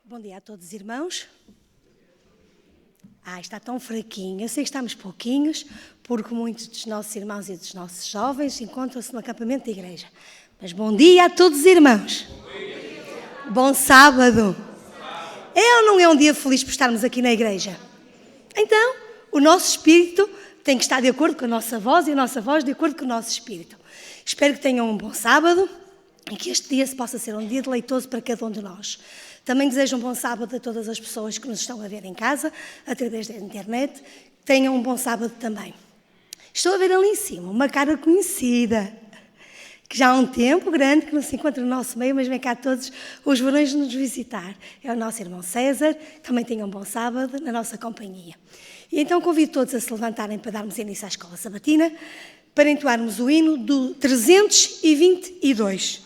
Bom dia a todos os irmãos. Está tão fraquinho. Eu sei que estamos pouquinhos, porque muitos dos nossos irmãos e dos nossos jovens encontram-se no acampamento da igreja. Mas bom dia a todos os irmãos. Bom sábado. É ou não é um dia feliz por estarmos aqui na igreja? Então, o nosso espírito tem que estar de acordo com a nossa voz e a nossa voz de acordo com o nosso espírito. Espero que tenham um bom sábado e que este dia possa ser um dia deleitoso para cada um de nós. Também desejo um bom sábado a todas as pessoas que nos estão a ver em casa, através da internet. Tenham um bom sábado também. Estou a ver ali em cima uma cara conhecida, que já há um tempo grande que não se encontra no nosso meio, mas vem cá todos os verões nos visitar. É o nosso irmão César, também tenham um bom sábado na nossa companhia. E então convido todos a se levantarem para darmos início à escola sabatina, para entoarmos o hino do 322.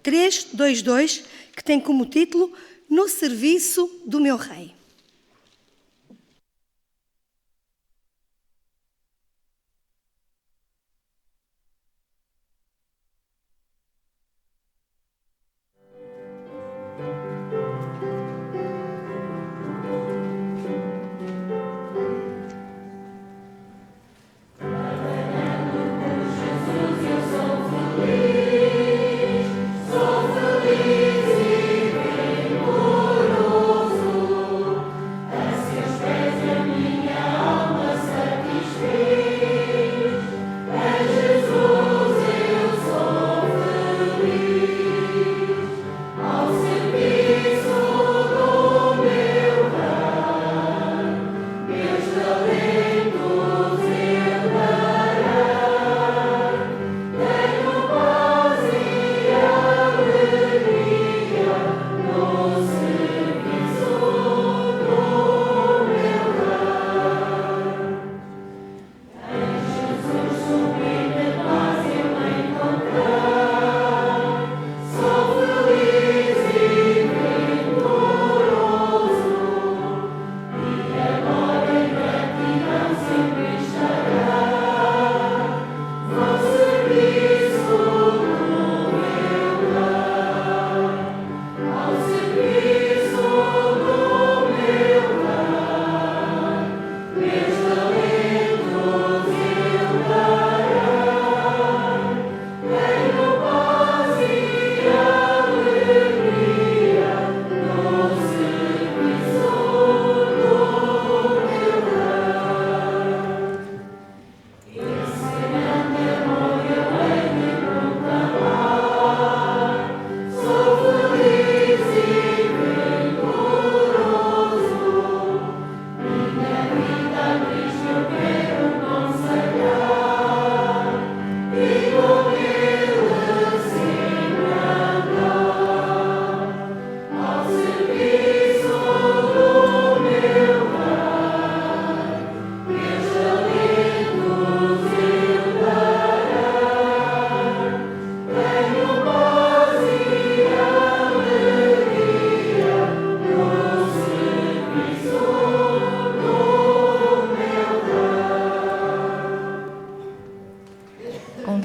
322, que tem como título No Serviço do Meu Rei.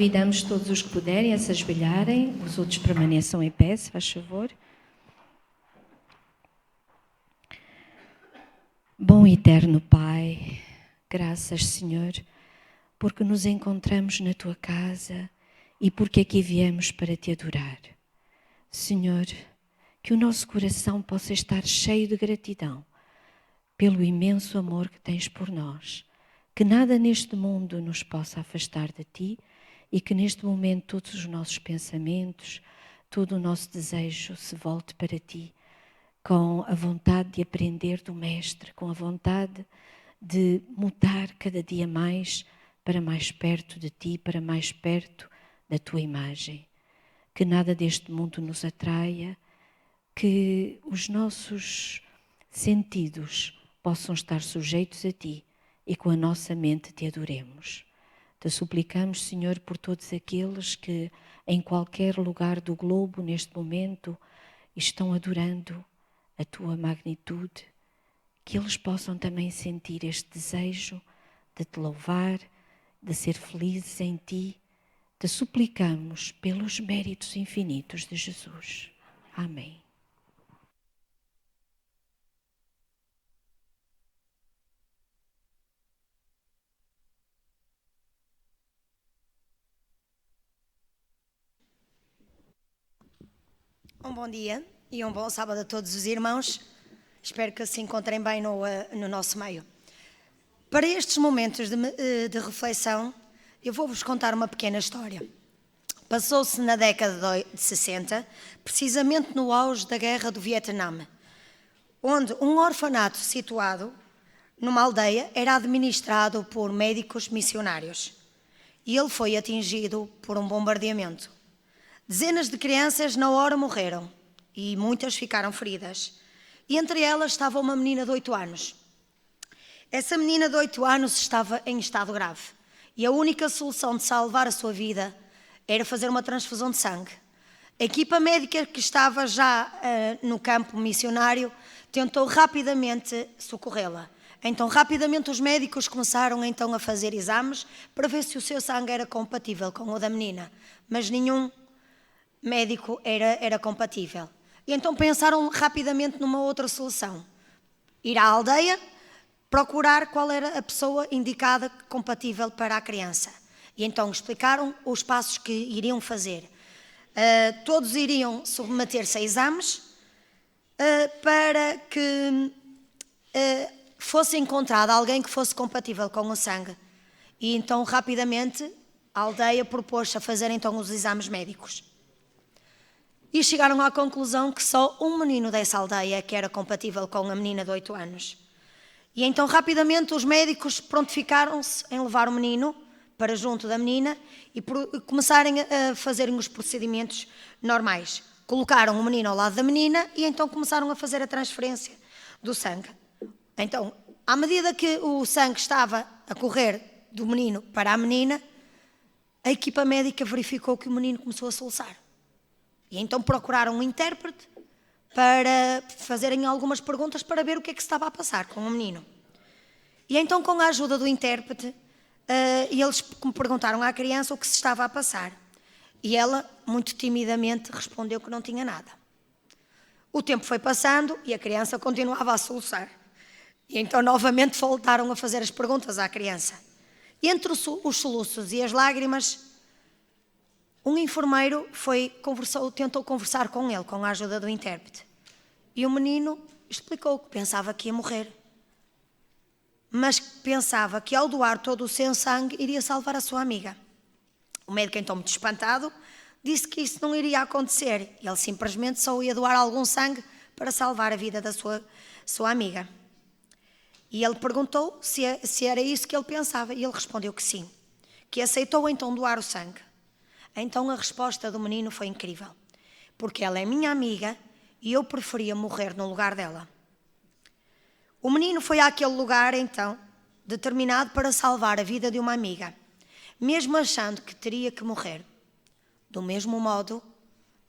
Convidamos todos os que puderem a se ajoelharem, os outros permaneçam em pé, se faz favor. Bom e eterno Pai, graças, Senhor, porque nos encontramos na Tua casa e porque aqui viemos para Te adorar. Senhor, que o nosso coração possa estar cheio de gratidão pelo imenso amor que Tens por nós, que nada neste mundo nos possa afastar de Ti, e que neste momento todos os nossos pensamentos, todo o nosso desejo se volte para Ti, com a vontade de aprender do Mestre, com a vontade de mudar cada dia mais para mais perto de Ti, para mais perto da Tua imagem. Que nada deste mundo nos atraia, que os nossos sentidos possam estar sujeitos a Ti e com a nossa mente Te adoremos. Te suplicamos, Senhor, por todos aqueles que em qualquer lugar do globo neste momento estão adorando a Tua magnitude, que eles possam também sentir este desejo de Te louvar, de ser felizes em Ti. Te suplicamos pelos méritos infinitos de Jesus. Amém. Um bom dia e um bom sábado a todos os irmãos. Espero que se encontrem bem no nosso meio. Para estes momentos de reflexão, eu vou-vos contar uma pequena história. Passou-se na década de 60, precisamente no auge da Guerra do Vietnã, onde um orfanato situado numa aldeia era administrado por médicos missionários. E ele foi atingido por um bombardeamento. Dezenas de crianças na hora morreram e muitas ficaram feridas. E entre elas estava uma menina de 8 anos. Essa menina de 8 anos estava em estado grave. E a única solução de salvar a sua vida era fazer uma transfusão de sangue. A equipa médica que estava já no campo missionário tentou rapidamente socorrê-la. Então, rapidamente, os médicos começaram então a fazer exames para ver se o seu sangue era compatível com o da menina. Mas nenhum médico era compatível. E então pensaram rapidamente numa outra solução. Ir à aldeia, procurar qual era a pessoa indicada compatível para a criança. E então explicaram os passos que iriam fazer. Todos iriam submeter-se a exames para que fosse encontrado alguém que fosse compatível com o sangue. E então, rapidamente, a aldeia propôs-se a fazer então os exames médicos. E chegaram à conclusão que só um menino dessa aldeia que era compatível com a menina de 8 anos. E então, rapidamente, os médicos prontificaram-se em levar o menino para junto da menina e começarem a fazerem os procedimentos normais. Colocaram o menino ao lado da menina e então começaram a fazer a transferência do sangue. Então, à medida que o sangue estava a correr do menino para a menina, a equipa médica verificou que o menino começou a soluçar. E então procuraram um intérprete para fazerem algumas perguntas para ver o que é que se estava a passar com o menino. E então, com a ajuda do intérprete, eles perguntaram à criança o que se estava a passar. E ela, muito timidamente, respondeu que não tinha nada. O tempo foi passando e a criança continuava a soluçar. E então, novamente, voltaram a fazer as perguntas à criança. E entre os soluços e as lágrimas, um enfermeiro tentou conversar com ele, com a ajuda do intérprete. E o menino explicou que pensava que ia morrer. Mas pensava que ao doar todo o seu sangue iria salvar a sua amiga. O médico, então, muito espantado, disse que isso não iria acontecer. Ele simplesmente só ia doar algum sangue para salvar a vida da sua amiga. E ele perguntou se era isso que ele pensava. E ele respondeu que sim, que aceitou então doar o sangue. Então a resposta do menino foi incrível, porque ela é minha amiga e eu preferia morrer no lugar dela. O menino foi àquele lugar então, determinado para salvar a vida de uma amiga, mesmo achando que teria que morrer. Do mesmo modo,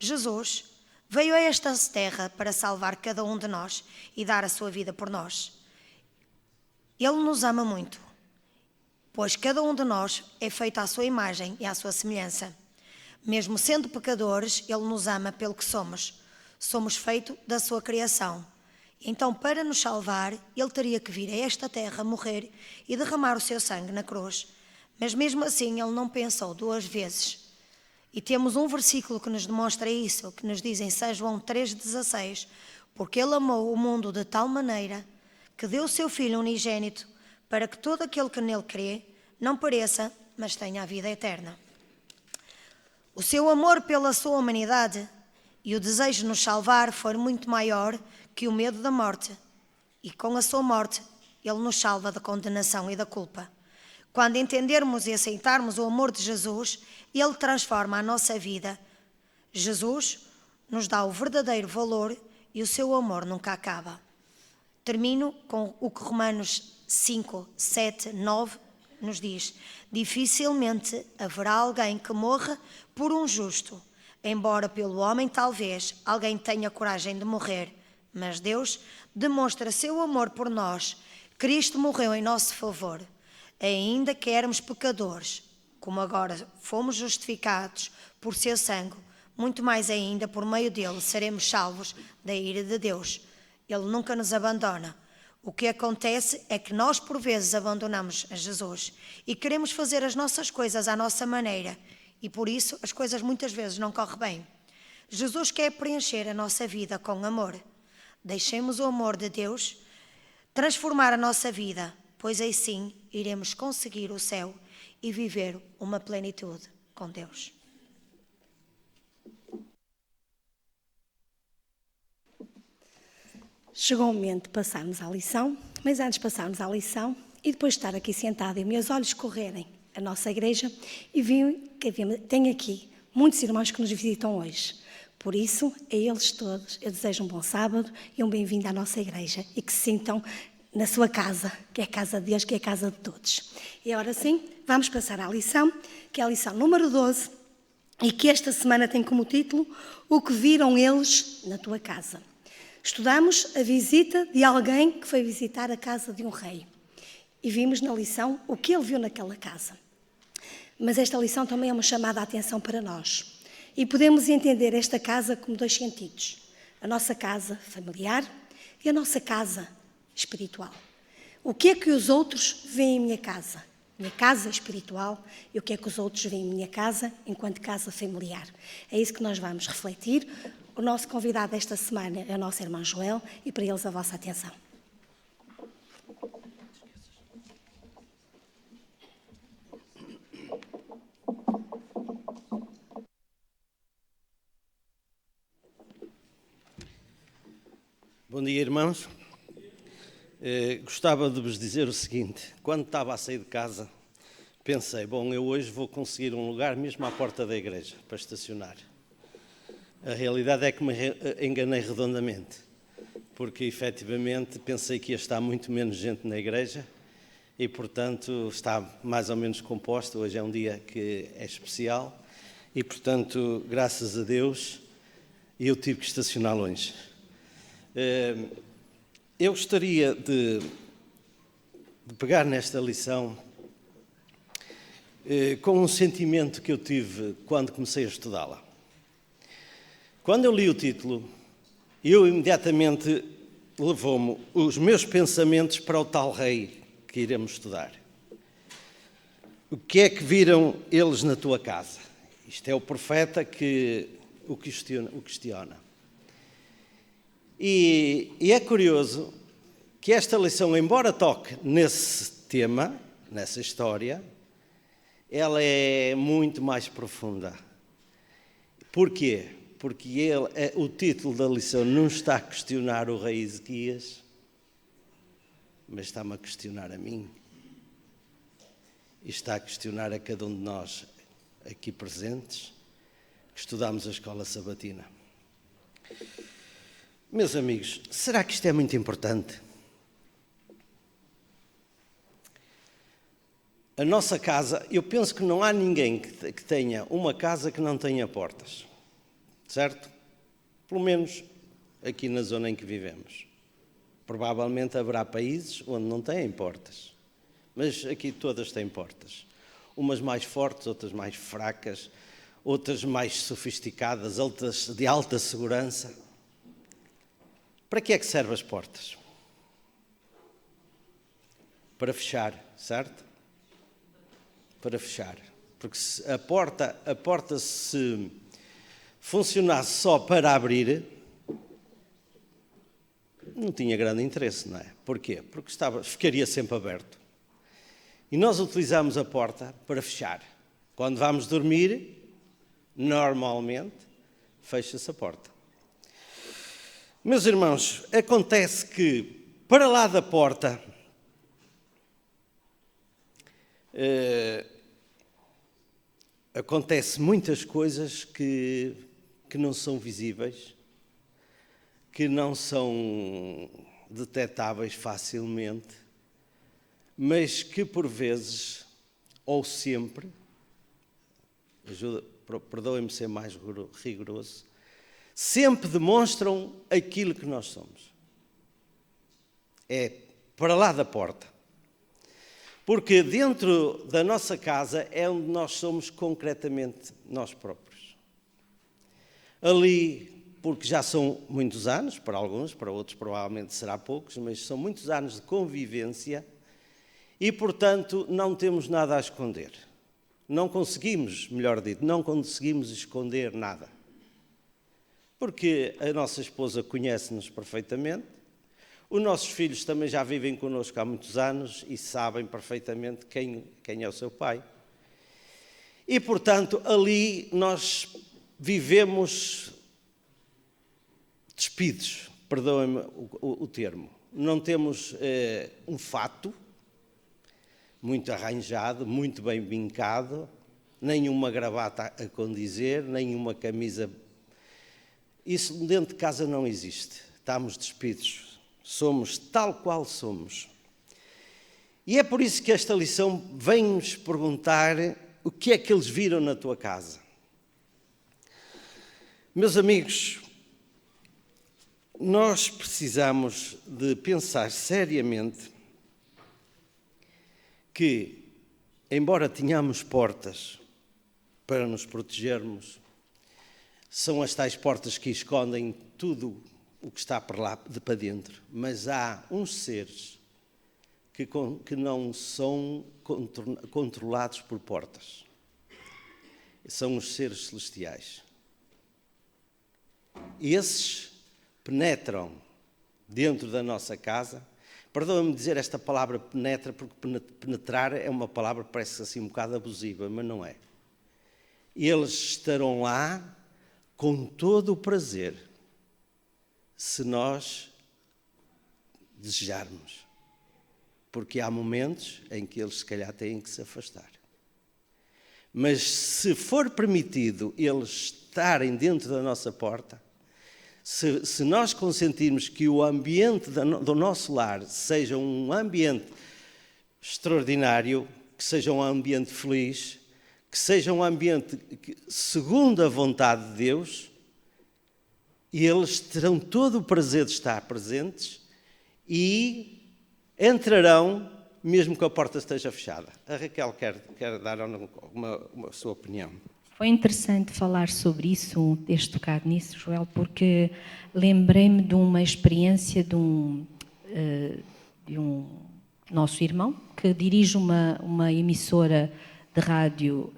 Jesus veio a esta terra para salvar cada um de nós e dar a sua vida por nós. Ele nos ama muito, pois cada um de nós é feito à sua imagem e à sua semelhança. Mesmo sendo pecadores, Ele nos ama pelo que somos. Somos feito da sua criação. Então, para nos salvar, Ele teria que vir a esta terra, morrer e derramar o seu sangue na cruz. Mas mesmo assim, Ele não pensou 2 vezes. E temos um versículo que nos demonstra isso, que nos diz em São João 3,16, porque Ele amou o mundo de tal maneira que deu o seu Filho unigênito para que todo aquele que nele crê não pereça, mas tenha a vida eterna. O seu amor pela sua humanidade e o desejo de nos salvar foi muito maior que o medo da morte. E com a sua morte, Ele nos salva da condenação e da culpa. Quando entendermos e aceitarmos o amor de Jesus, Ele transforma a nossa vida. Jesus nos dá o verdadeiro valor e o seu amor nunca acaba. Termino com o que Romanos 5, 7, 9 nos diz: dificilmente haverá alguém que morra por um justo, embora pelo homem talvez alguém tenha coragem de morrer, mas Deus demonstra seu amor por nós. Cristo morreu em nosso favor, ainda que éramos pecadores, como agora fomos justificados por seu sangue, muito mais ainda por meio dele seremos salvos da ira de Deus. Ele nunca nos abandona. O que acontece é que nós por vezes abandonamos a Jesus e queremos fazer as nossas coisas à nossa maneira e por isso as coisas muitas vezes não correm bem. Jesus quer preencher a nossa vida com amor. Deixemos o amor de Deus transformar a nossa vida, pois aí sim iremos conseguir o céu e viver uma plenitude com Deus. Chegou o momento de passarmos à lição, mas antes de passarmos à lição e depois de estar aqui sentada e meus olhos correrem a nossa igreja, e vi que tem aqui muitos irmãos que nos visitam hoje. Por isso, a eles todos, eu desejo um bom sábado e um bem-vindo à nossa igreja e que se sintam na sua casa, que é a casa de Deus, que é a casa de todos. E agora sim, vamos passar à lição, que é a lição número 12 e que esta semana tem como título O que viram eles na tua casa. Estudamos a visita de alguém que foi visitar a casa de um rei e vimos na lição o que ele viu naquela casa. Mas esta lição também é uma chamada à atenção para nós. E podemos entender esta casa como dois sentidos. A nossa casa familiar e a nossa casa espiritual. O que é que os outros veem em minha casa? Minha casa espiritual e o que é que os outros veem em minha casa enquanto casa familiar. É isso que nós vamos refletir. O nosso convidado esta semana é o nosso irmão Joel e para eles a vossa atenção. Bom dia, irmãos. Gostava de vos dizer o seguinte: quando estava a sair de casa, pensei, bom, eu hoje vou conseguir um lugar mesmo à porta da igreja para estacionar. A realidade é que me enganei redondamente, porque efetivamente pensei que ia estar muito menos gente na igreja e, portanto, está mais ou menos composta. Hoje é um dia que é especial e, portanto, graças a Deus, eu tive que estacionar longe. Eu gostaria de pegar nesta lição com um sentimento que eu tive quando comecei a estudá-la. Quando eu li o título, eu imediatamente levou-me os meus pensamentos para o tal rei que iremos estudar. O que é que viram eles na tua casa? Isto é o profeta que o questiona. E é curioso que esta lição, embora toque nesse tema, nessa história, ela é muito mais profunda. Porquê? Porque o título da lição não está a questionar o rei Ezequias, mas está-me a questionar a mim. E está a questionar a cada um de nós aqui presentes, que estudamos a escola sabatina. Meus amigos, será que isto é muito importante? A nossa casa, eu penso que não há ninguém que tenha uma casa que não tenha portas, certo? Pelo menos aqui na zona em que vivemos. Provavelmente haverá países onde não têm portas, mas aqui todas têm portas. Umas mais fortes, outras mais fracas, outras mais sofisticadas, outras de alta segurança. Para que é que servem as portas? Para fechar, certo? Para fechar. Porque se a porta se funcionasse só para abrir, não tinha grande interesse, não é? Porquê? Porque ficaria sempre aberto. E nós utilizamos a porta para fechar. Quando vamos dormir, normalmente, fecha-se a porta. Meus irmãos, acontece que, para lá da porta, acontece muitas coisas que não são visíveis, que não são detetáveis facilmente, mas que por vezes, ou sempre, perdoem-me ser mais rigoroso, sempre demonstram aquilo que nós somos. É para lá da porta. Porque dentro da nossa casa é onde nós somos concretamente nós próprios. Ali, porque já são muitos anos, para alguns, para outros provavelmente será poucos, mas são muitos anos de convivência e, portanto, não temos nada a esconder. Não conseguimos, melhor dito, não conseguimos esconder nada. porque a nossa esposa conhece-nos perfeitamente, os nossos filhos também já vivem connosco há muitos anos e sabem perfeitamente quem é o seu pai. E, portanto, ali nós vivemos despidos, perdoem-me o termo. Não temos um fato muito arranjado, muito bem vincado, nem uma gravata a condizer, nem uma camisa. Isso dentro de casa não existe. Estamos despidos. Somos tal qual somos. E é por isso que esta lição vem-nos perguntar o que é que eles viram na tua casa. Meus amigos, nós precisamos de pensar seriamente que, embora tenhamos portas para nos protegermos, são as tais portas que escondem tudo o que está para dentro, mas há uns seres que não são controlados por portas. São os seres celestiais. E esses penetram dentro da nossa casa. Perdoa-me dizer esta palavra penetra, porque penetrar é uma palavra que parece assim um bocado abusiva, mas não é. Eles estarão lá com todo o prazer, se nós desejarmos. Porque há momentos em que eles se calhar têm que se afastar. Mas se for permitido eles estarem dentro da nossa porta, se nós consentirmos que o ambiente do nosso lar seja um ambiente extraordinário, que seja um ambiente feliz, que seja um ambiente segundo a vontade de Deus, e eles terão todo o prazer de estar presentes e entrarão mesmo que a porta esteja fechada. A Raquel quer dar uma sua opinião. Foi interessante falar sobre isso, teres tocado nisso, Joel, porque lembrei-me de uma experiência de um nosso irmão que dirige uma emissora de rádio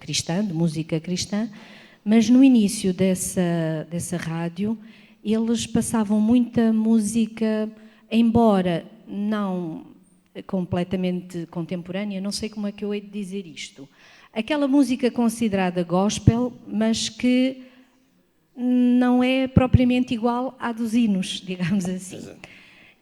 cristã, de música cristã, mas no início dessa rádio eles passavam muita música, embora não completamente contemporânea, não sei como é que eu hei de dizer isto. Aquela música considerada gospel, mas que não é propriamente igual à dos hinos, digamos assim.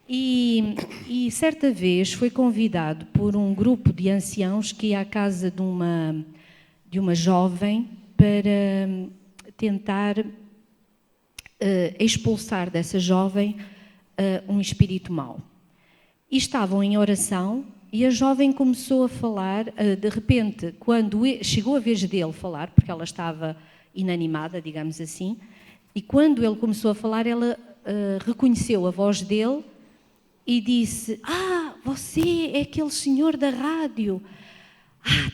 E certa vez foi convidado por um grupo de anciãos que ia à casa de uma jovem para tentar expulsar dessa jovem um espírito mau. E estavam em oração e a jovem começou a falar, de repente, quando chegou a vez dele falar, porque ela estava inanimada, digamos assim, e quando ele começou a falar, ela reconheceu a voz dele e disse: você é aquele senhor da rádio.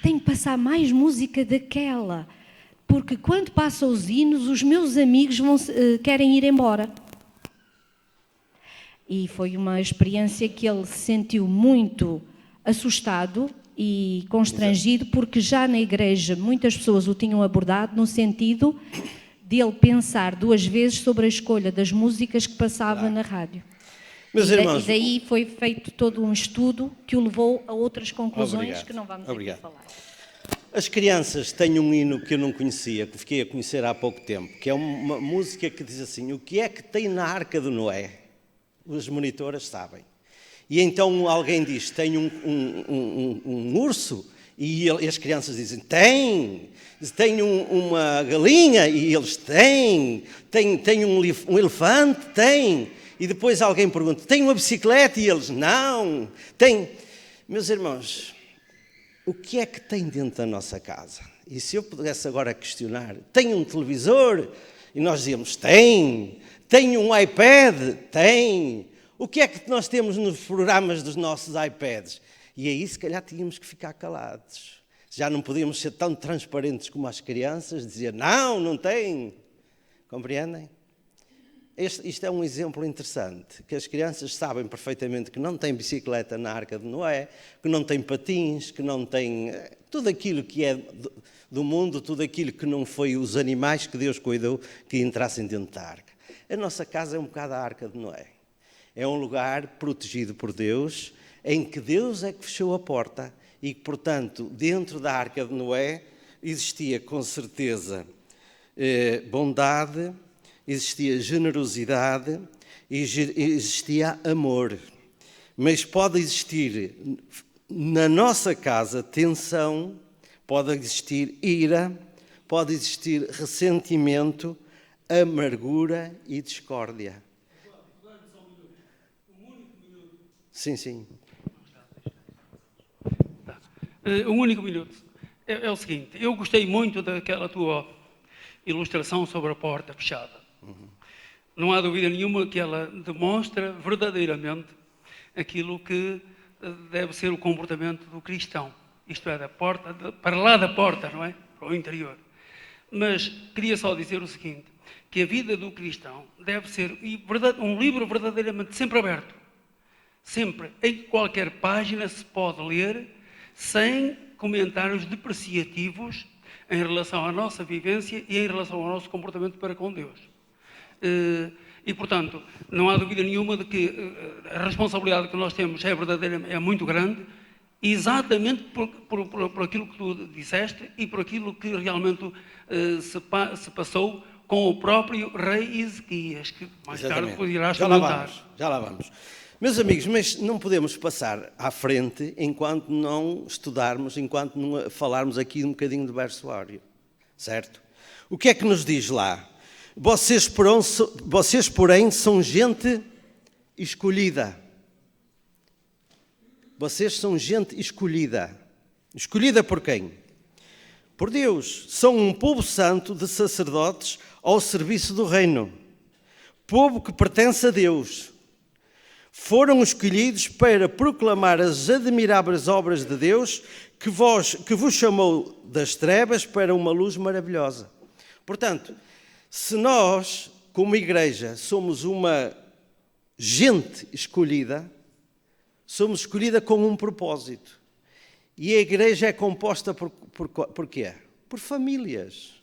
Tenho que passar mais música daquela, porque quando passam os hinos, os meus amigos querem ir embora. E foi uma experiência que ele se sentiu muito assustado e constrangido, porque já na igreja muitas pessoas o tinham abordado no sentido de ele pensar duas vezes sobre a escolha das músicas que passava na rádio. Meus irmãos, e daí foi feito todo um estudo que o levou a outras conclusões que não vamos aqui falar. As crianças têm um hino que eu não conhecia, que fiquei a conhecer há pouco tempo, que é uma música que diz assim: o que é que tem na Arca de Noé? As monitoras sabem. E então alguém diz: tem um urso? E as crianças dizem: tem uma galinha? E eles têm um elefante? Tem. E depois alguém pergunta: tem uma bicicleta? E eles: não. Tem. Meus irmãos, o que é que tem dentro da nossa casa? E se eu pudesse agora questionar: tem um televisor? E nós dizíamos: tem. Tem um iPad? Tem. O que é que nós temos nos programas dos nossos iPads? E aí, se calhar, tínhamos que ficar calados. Já não podíamos ser tão transparentes como as crianças, dizer: não tem. Compreendem? Isto é um exemplo interessante, que as crianças sabem perfeitamente que não tem bicicleta na Arca de Noé, que não tem patins, que não tem tudo aquilo que é do mundo, tudo aquilo que não foi os animais que Deus cuidou que entrassem dentro da arca. A nossa casa é um bocado a Arca de Noé. É um lugar protegido por Deus, em que Deus é que fechou a porta e que, portanto, dentro da Arca de Noé existia com certeza bondade, existia generosidade e existia amor. Mas pode existir na nossa casa tensão, pode existir ira, pode existir ressentimento, amargura e discórdia. Sim, sim. Um único minuto. É o seguinte, eu gostei muito daquela tua ilustração sobre a porta fechada. Não há dúvida nenhuma que ela demonstra verdadeiramente aquilo que deve ser o comportamento do cristão. Isto é, da porta, para lá da porta, não é? Para o interior. Mas queria só dizer o seguinte, que a vida do cristão deve ser um livro verdadeiramente sempre aberto. Sempre, em qualquer página se pode ler, sem comentários depreciativos em relação à nossa vivência e em relação ao nosso comportamento para com Deus. E, portanto, não há dúvida nenhuma de que a responsabilidade que nós temos é muito grande, exatamente por aquilo que tu disseste e por aquilo que realmente se passou com o próprio rei Ezequias, que mais tarde poderás comentar. Já lá vamos. Meus amigos, mas não podemos passar à frente enquanto não estudarmos, enquanto não falarmos aqui um bocadinho do versuário, certo? O que é que nos diz lá? Vocês, porém, são gente escolhida. Vocês são gente escolhida. Escolhida por quem? Por Deus. São um povo santo de sacerdotes ao serviço do reino. Povo que pertence a Deus. Foram escolhidos para proclamar as admiráveis obras de Deus que vos chamou das trevas para uma luz maravilhosa. Portanto, se nós, como igreja, somos uma gente escolhida, somos escolhida com um propósito. E a igreja é composta por quê? Por famílias.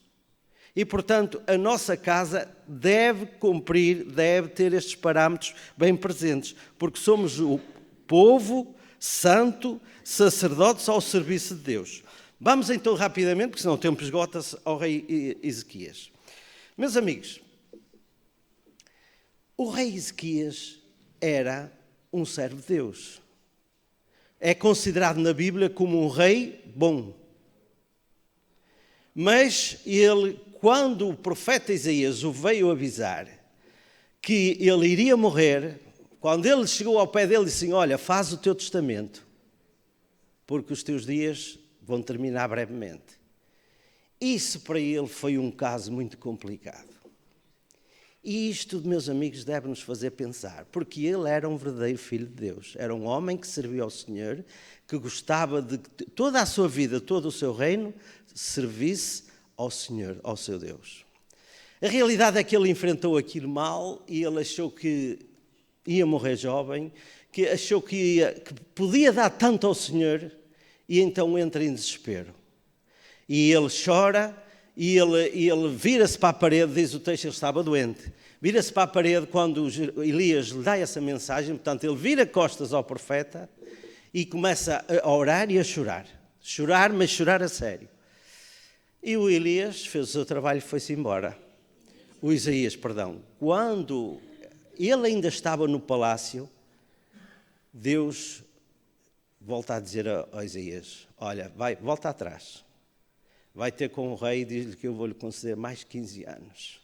E, portanto, a nossa casa deve ter estes parâmetros bem presentes, porque somos o povo santo, sacerdotes ao serviço de Deus. Vamos então rapidamente, porque senão o tempo esgota-se, ao rei Ezequias. Meus amigos, o rei Ezequias era um servo de Deus. É considerado na Bíblia como um rei bom. Mas ele, quando o profeta Isaías o veio avisar que ele iria morrer, quando ele chegou ao pé dele e disse: olha, faz o teu testamento, porque os teus dias vão terminar brevemente. Isso para ele foi um caso muito complicado. E isto, meus amigos, deve-nos fazer pensar, porque ele era um verdadeiro filho de Deus. Era um homem que servia ao Senhor, que gostava de toda a sua vida, todo o seu reino, servisse ao Senhor, ao seu Deus. A realidade é que ele enfrentou aquilo mal e ele achou que ia morrer jovem, que achou que podia dar tanto ao Senhor e então entra em desespero. E ele chora e ele vira-se para a parede, diz o texto, ele estava doente. Vira-se para a parede quando Elias lhe dá essa mensagem, portanto ele vira costas ao profeta e começa a orar e a chorar. Chorar, mas chorar a sério. E o Elias fez o seu trabalho e foi-se embora. O Isaías, perdão. Quando ele ainda estava no palácio, Deus volta a dizer a Isaías: olha, volta atrás. Vai ter com o rei e diz-lhe que eu vou-lhe conceder mais 15 anos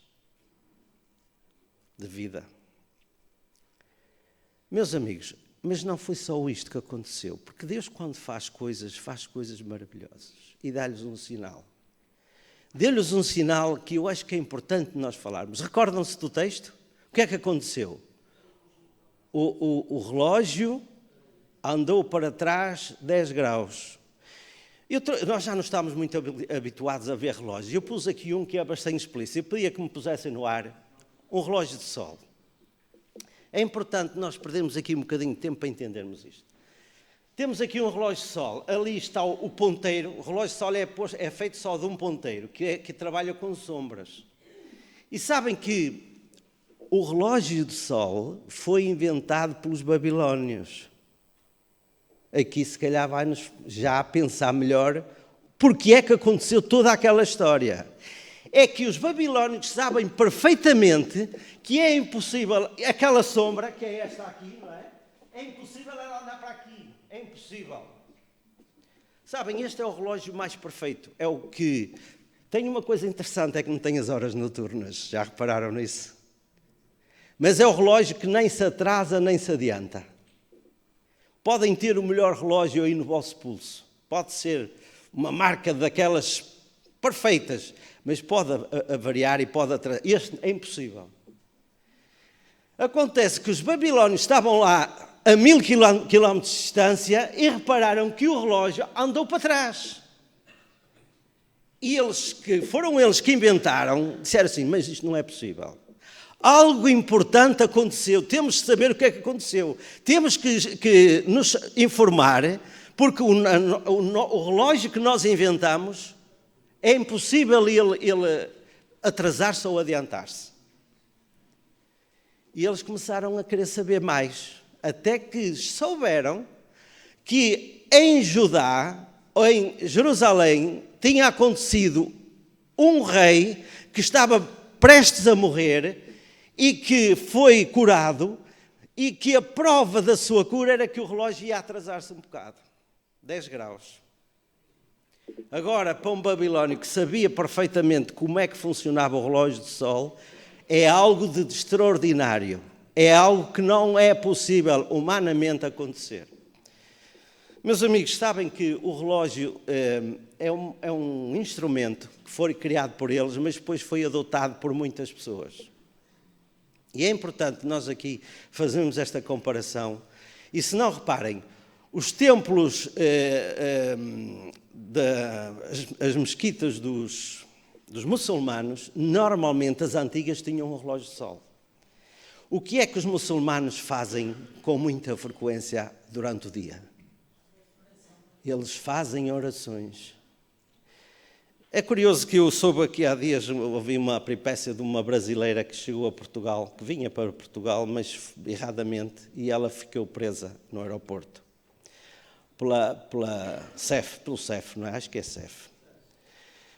de vida. Meus amigos, mas não foi só isto que aconteceu, porque Deus, quando faz coisas maravilhosas e dá-lhes um sinal. Deu-lhes um sinal que eu acho que é importante nós falarmos. Recordam-se do texto? O que é que aconteceu? O relógio andou para trás 10 graus. Nós já não estamos muito habituados a ver relógios. Eu pus aqui um que é bastante explícito. Eu pedia que me pusessem no ar um relógio de sol. É importante nós perdermos aqui um bocadinho de tempo para entendermos isto. Temos aqui um relógio de sol, ali está o ponteiro. O relógio de sol é feito só de um ponteiro, que trabalha com sombras. E sabem que o relógio de sol foi inventado pelos babilónios. Aqui se calhar vai-nos já pensar melhor porque é que aconteceu toda aquela história. É que os babilónios sabem perfeitamente que é impossível, aquela sombra, que é esta aqui, não é? É impossível ela andar para aqui. É impossível. Sabem, este é o relógio mais perfeito. É o que... Tem uma coisa interessante, é que não tem as horas noturnas. Já repararam nisso? Mas é o relógio que nem se atrasa, nem se adianta. Podem ter o melhor relógio aí no vosso pulso. Pode ser uma marca daquelas perfeitas, mas pode variar e pode atrasar. Este é impossível. Acontece que os babilónios estavam lá a 1000 quilómetros de distância e repararam que o relógio andou para trás. E foram eles que inventaram, disseram assim, mas isto não é possível. Algo importante aconteceu, temos de saber o que é que aconteceu. Temos que nos informar, porque o relógio que nós inventamos é impossível ele atrasar-se ou adiantar-se. E eles começaram a querer saber mais, até que souberam que em Judá, ou em Jerusalém, tinha acontecido um rei que estava prestes a morrer e que foi curado, e que a prova da sua cura era que o relógio ia atrasar-se um bocado, 10 graus. Agora, para um babilónio que sabia perfeitamente como é que funcionava o relógio de sol, é algo de extraordinário. É algo que não é possível humanamente acontecer. Meus amigos, sabem que o relógio é um instrumento que foi criado por eles, mas depois foi adotado por muitas pessoas. E é importante nós aqui fazermos esta comparação. E se não reparem, os templos, as mesquitas dos muçulmanos, normalmente as antigas tinham um relógio de sol. O que é que os muçulmanos fazem com muita frequência durante o dia? Eles fazem orações. É curioso que eu soube que há dias, ouvi uma peripécia de uma brasileira que chegou a Portugal, que vinha para Portugal, mas erradamente, e ela ficou presa no aeroporto. Pelo CEF, não é? Acho que é CEF.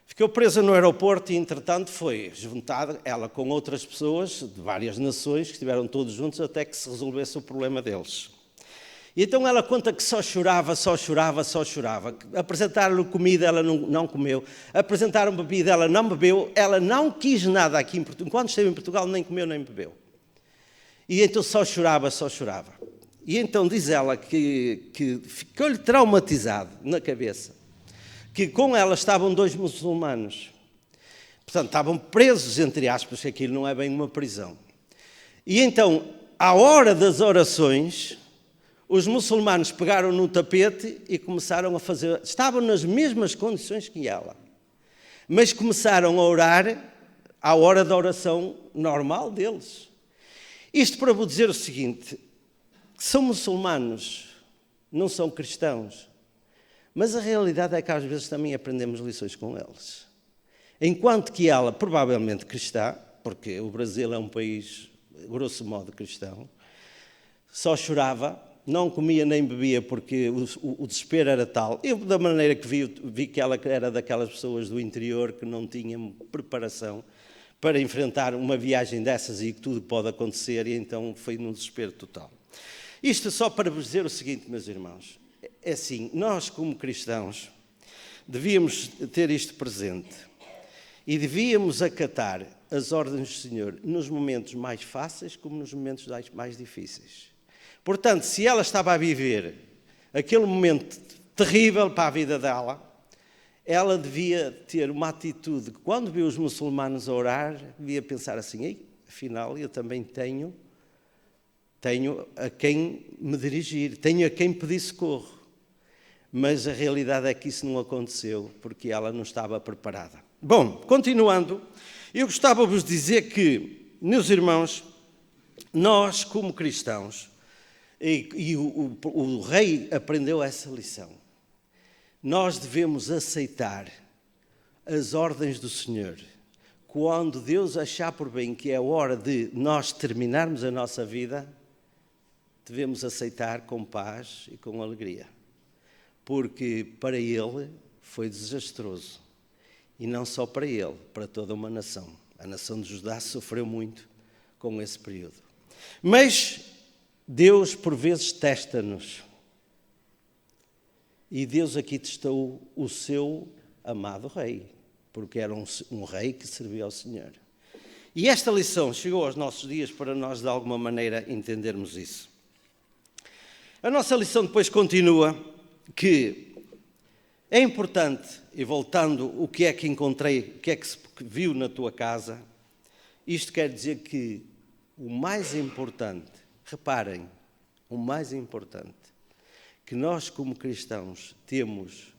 Ficou presa no aeroporto e, entretanto, foi juntada ela com outras pessoas de várias nações, que estiveram todos juntos até que se resolvesse o problema deles. E então ela conta que só chorava. Apresentaram-lhe comida, ela não comeu. Apresentaram bebida, ela não bebeu. Ela não quis nada aqui em Portugal. Enquanto esteve em Portugal, nem comeu, nem bebeu. E então só chorava. E então diz ela que ficou-lhe traumatizado na cabeça, que com ela estavam 2 muçulmanos. Portanto, estavam presos, entre aspas, que aquilo não é bem uma prisão. E então, à hora das orações, os muçulmanos pegaram no tapete e começaram a fazer... Estavam nas mesmas condições que ela, mas começaram a orar à hora da oração normal deles. Isto para vos dizer o seguinte, que são muçulmanos, não são cristãos, mas a realidade é que às vezes também aprendemos lições com eles. Enquanto que ela, provavelmente cristã, porque o Brasil é um país, grosso modo, cristão, só chorava, não comia nem bebia porque o desespero era tal. Eu, da maneira que vi que ela era daquelas pessoas do interior que não tinham preparação para enfrentar uma viagem dessas e que tudo pode acontecer, e então foi num desespero total. Isto só para vos dizer o seguinte, meus irmãos, é assim, nós como cristãos devíamos ter isto presente e devíamos acatar as ordens do Senhor nos momentos mais fáceis como nos momentos mais difíceis. Portanto, se ela estava a viver aquele momento terrível para a vida dela, ela devia ter uma atitude que, quando viu os muçulmanos a orar, devia pensar assim, ei, afinal eu também tenho a quem me dirigir, tenho a quem pedir socorro. Mas a realidade é que isso não aconteceu, porque ela não estava preparada. Bom, continuando, eu gostava de vos dizer que, meus irmãos, nós como cristãos, E o rei aprendeu essa lição. Nós devemos aceitar as ordens do Senhor. Quando Deus achar por bem que é hora de nós terminarmos a nossa vida, devemos aceitar com paz e com alegria. Porque para ele foi desastroso. E não só para ele, para toda uma nação. A nação de Judá sofreu muito com esse período. Mas Deus, por vezes, testa-nos. E Deus aqui testou o seu amado rei, porque era um rei que servia ao Senhor. E esta lição chegou aos nossos dias para nós, de alguma maneira, entendermos isso. A nossa lição depois continua, que é importante, e voltando, o que é que encontrei, o que é que se viu na tua casa, isto quer dizer que o mais importante, reparem, o mais importante que nós como cristãos temos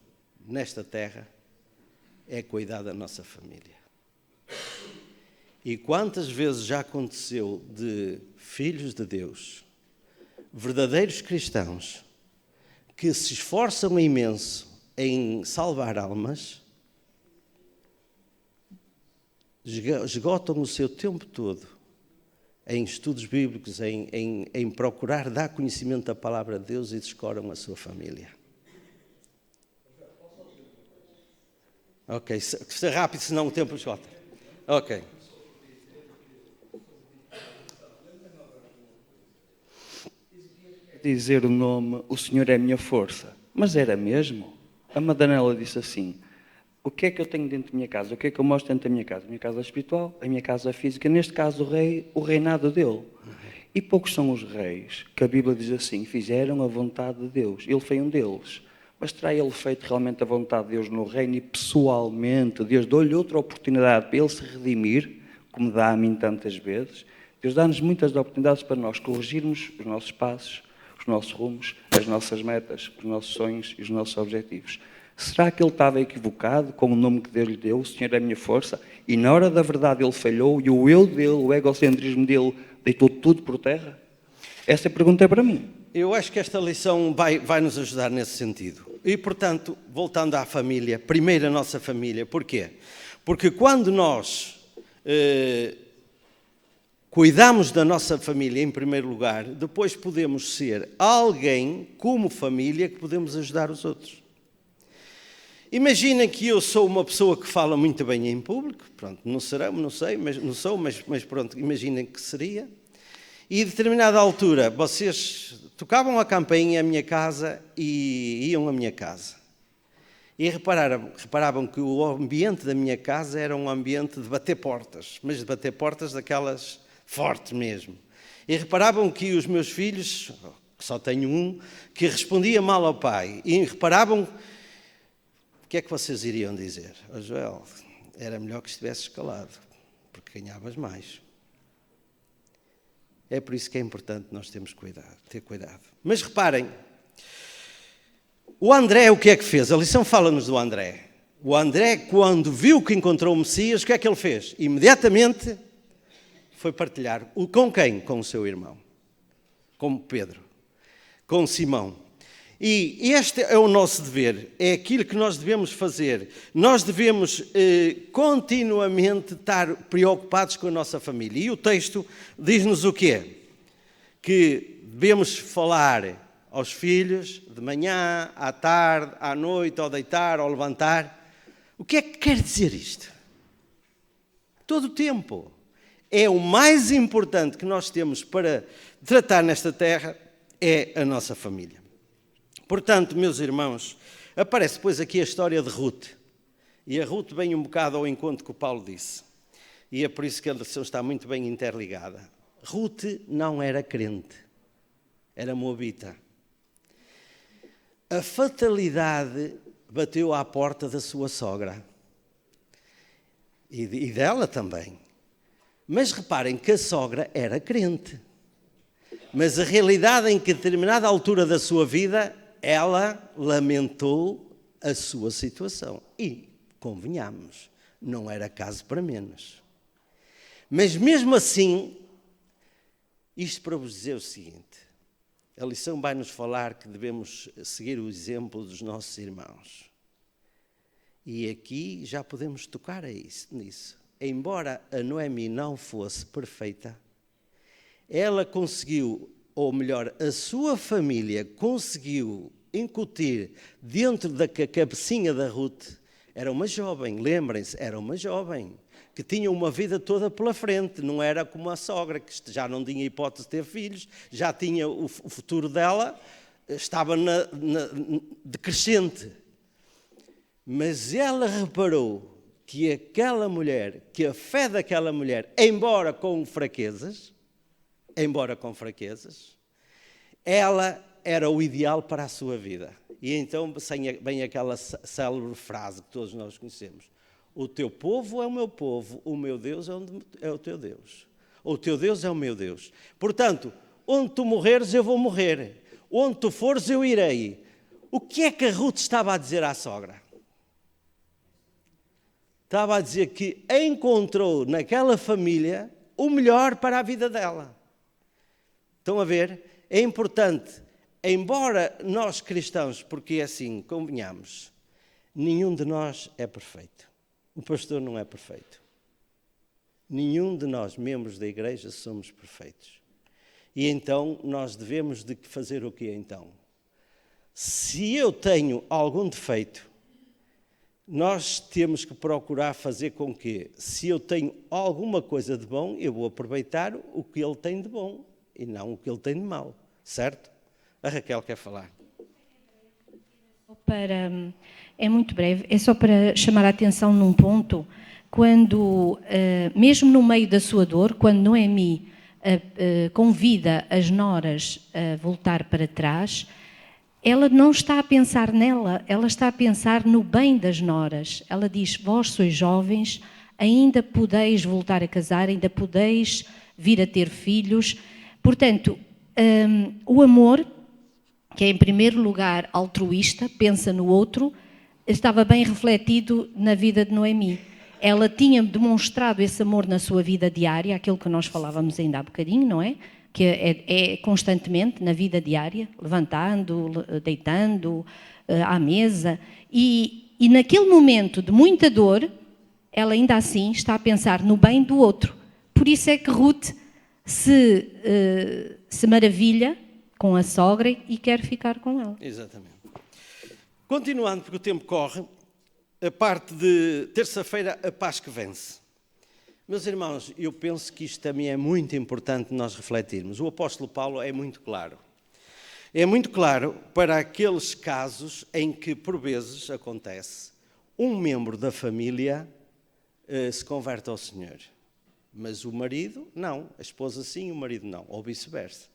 nesta terra é cuidar da nossa família. E quantas vezes já aconteceu de filhos de Deus, verdadeiros cristãos, que se esforçam imenso em salvar almas, esgotam o seu tempo todo em estudos bíblicos, em procurar dar conhecimento da palavra de Deus e descuram a sua família. Ok, ser rápido, senão o tempo esgota. Ok. Dizer o nome, o Senhor é a minha força. Mas era mesmo? A Madalena disse assim, o que é que eu tenho dentro da minha casa? O que é que eu mostro dentro da minha casa? A minha casa espiritual, a minha casa física, neste caso o rei, o reinado dele. E poucos são os reis que a Bíblia diz assim, fizeram a vontade de Deus. Ele foi um deles. Mas terá ele feito realmente a vontade de Deus no reino e pessoalmente Deus deu-lhe outra oportunidade para ele se redimir, como dá a mim tantas vezes? Deus dá-nos muitas oportunidades para nós corrigirmos os nossos passos, os nossos rumos, as nossas metas, os nossos sonhos e os nossos objetivos. Será que ele estava equivocado com o nome que Deus lhe deu, o Senhor é a minha força, e na hora da verdade ele falhou e o eu dele, o egocentrismo dele, deitou tudo por terra? Essa pergunta é para mim. Eu acho que esta lição vai nos ajudar nesse sentido. E, portanto, voltando à família, primeiro a nossa família. Porquê? Porque quando nós cuidamos da nossa família em primeiro lugar, depois podemos ser alguém, como família, que podemos ajudar os outros. Imaginem que eu sou uma pessoa que fala muito bem em público, pronto, não sou, mas pronto, imaginem que seria. E a determinada altura, vocês tocavam a campainha à minha casa e iam à minha casa. E reparavam que o ambiente da minha casa era um ambiente de bater portas, mas de bater portas daquelas fortes mesmo. E reparavam que os meus filhos, só tenho um, que respondia mal ao pai. E reparavam, o que é que vocês iriam dizer? Oh, Joel, era melhor que estivesses calado, porque ganhavas mais. É por isso que é importante nós ter cuidado. Mas reparem, o André o que é que fez? A lição fala-nos do André. O André, quando viu que encontrou o Messias, o que é que ele fez? Imediatamente foi partilhar. Com quem? Com o seu irmão. Com Pedro. Com Simão. E este é o nosso dever, é aquilo que nós devemos fazer. Nós devemos continuamente estar preocupados com a nossa família. E o texto diz-nos o quê? Que devemos falar aos filhos de manhã, à tarde, à noite, ao deitar, ao levantar. O que é que quer dizer isto? Todo o tempo. É o mais importante que nós temos para tratar nesta terra, é a nossa família. Portanto, meus irmãos, aparece depois aqui a história de Ruth. E a Ruth vem um bocado ao encontro que o Paulo disse. E é por isso que a lição está muito bem interligada. Ruth não era crente, era moabita. A fatalidade bateu à porta da sua sogra. E dela também. Mas reparem que a sogra era crente. Mas a realidade em que, a determinada altura da sua vida, ela lamentou a sua situação. E, convenhamos, não era caso para menos. Mas mesmo assim, isto para vos dizer o seguinte, A lição vai nos falar que devemos seguir o exemplo dos nossos irmãos. E aqui já podemos tocar nisso. Embora a Noemi não fosse perfeita, ela conseguiu, ou melhor, a sua família conseguiu incutir dentro da cabecinha da Ruth. Era uma jovem, lembrem-se, era uma jovem que tinha uma vida toda pela frente, não era como a sogra, que já não tinha hipótese de ter filhos, já tinha o futuro dela, estava decrescente. Mas ela reparou que aquela mulher, que a fé daquela mulher, embora com fraquezas, ela era o ideal para a sua vida. E então vem aquela célebre frase que todos nós conhecemos: o teu povo é o meu povo, o meu Deus é o teu Deus. O teu Deus é o meu Deus. Portanto, onde tu morreres, eu vou morrer. Onde tu fores, eu irei. O que é que a Ruth estava a dizer à sogra? Estava a dizer que encontrou naquela família o melhor para a vida dela. Estão a ver? É importante, embora nós cristãos, porque é assim, convenhamos, nenhum de nós é perfeito. O pastor não é perfeito. Nenhum de nós, membros da igreja, somos perfeitos. E então nós devemos de fazer o quê então? Se eu tenho algum defeito, nós temos que procurar fazer com que, se eu tenho alguma coisa de bom, eu vou aproveitar o que ele tem de bom e não o que ele tem de mau, certo? A Raquel quer falar. É muito breve, é só para chamar a atenção num ponto, quando, mesmo no meio da sua dor, quando Noemi convida as noras a voltar para trás, ela não está a pensar nela, ela está a pensar no bem das noras. Ela diz: vós sois jovens, ainda podeis voltar a casar, ainda podeis vir a ter filhos. Portanto, o amor, que é em primeiro lugar altruísta, pensa no outro, estava bem refletido na vida de Noemi. Ela tinha demonstrado esse amor na sua vida diária, aquilo que nós falávamos ainda há bocadinho, não é? Que é constantemente na vida diária, levantando, deitando, à mesa. E naquele momento de muita dor, ela ainda assim está a pensar no bem do outro. Por isso é que Ruth se maravilha com a sogra e quer ficar com ela. Exatamente. Continuando, porque o tempo corre, a parte de terça-feira, a paz que vence. Meus irmãos, eu penso que isto também é muito importante nós refletirmos. O apóstolo Paulo é muito claro. É muito claro para aqueles casos em que, por vezes, acontece, um membro da família se converte ao Senhor. Mas o marido, não. A esposa sim, o marido não. Ou vice-versa.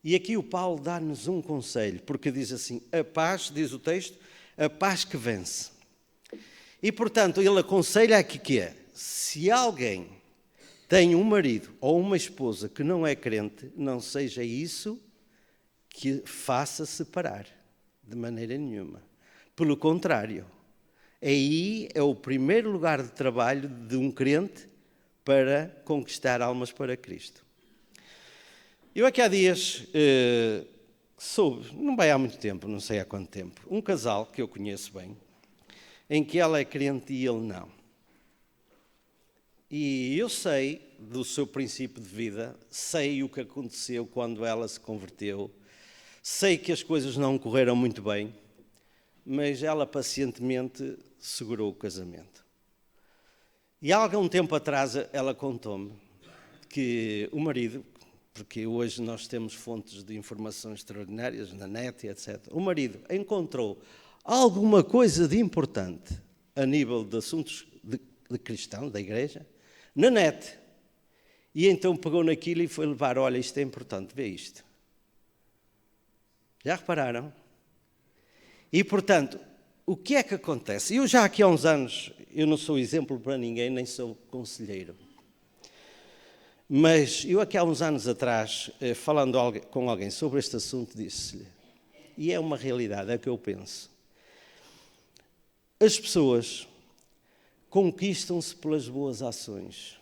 E aqui o Paulo dá-nos um conselho, porque diz assim: a paz, diz o texto, a paz que vence. E, portanto, ele aconselha aqui que é: se alguém tem um marido ou uma esposa que não é crente, não seja isso que faça separar, de maneira nenhuma. Pelo contrário, aí é o primeiro lugar de trabalho de um crente para conquistar almas para Cristo. Eu aqui há dias soube, não vai há muito tempo, não sei há quanto tempo, um casal que eu conheço bem, em que ela é crente e ele não. E eu sei do seu princípio de vida, sei o que aconteceu quando ela se converteu, sei que as coisas não correram muito bem, mas ela pacientemente segurou o casamento. E há algum tempo atrás ela contou-me que o marido, porque hoje nós temos fontes de informação extraordinárias na net, etc. O marido encontrou alguma coisa de importante a nível de assuntos de cristão, da igreja, na net. E então pegou naquilo e foi levar: olha, isto é importante, vê isto. Já repararam? E, portanto, o que é que acontece? Eu já aqui há uns anos, eu não sou exemplo para ninguém, nem sou conselheiro. Mas eu aqui há uns anos atrás, falando com alguém sobre este assunto, disse-lhe, e é uma realidade, é o que eu penso: as pessoas conquistam-se pelas boas ações.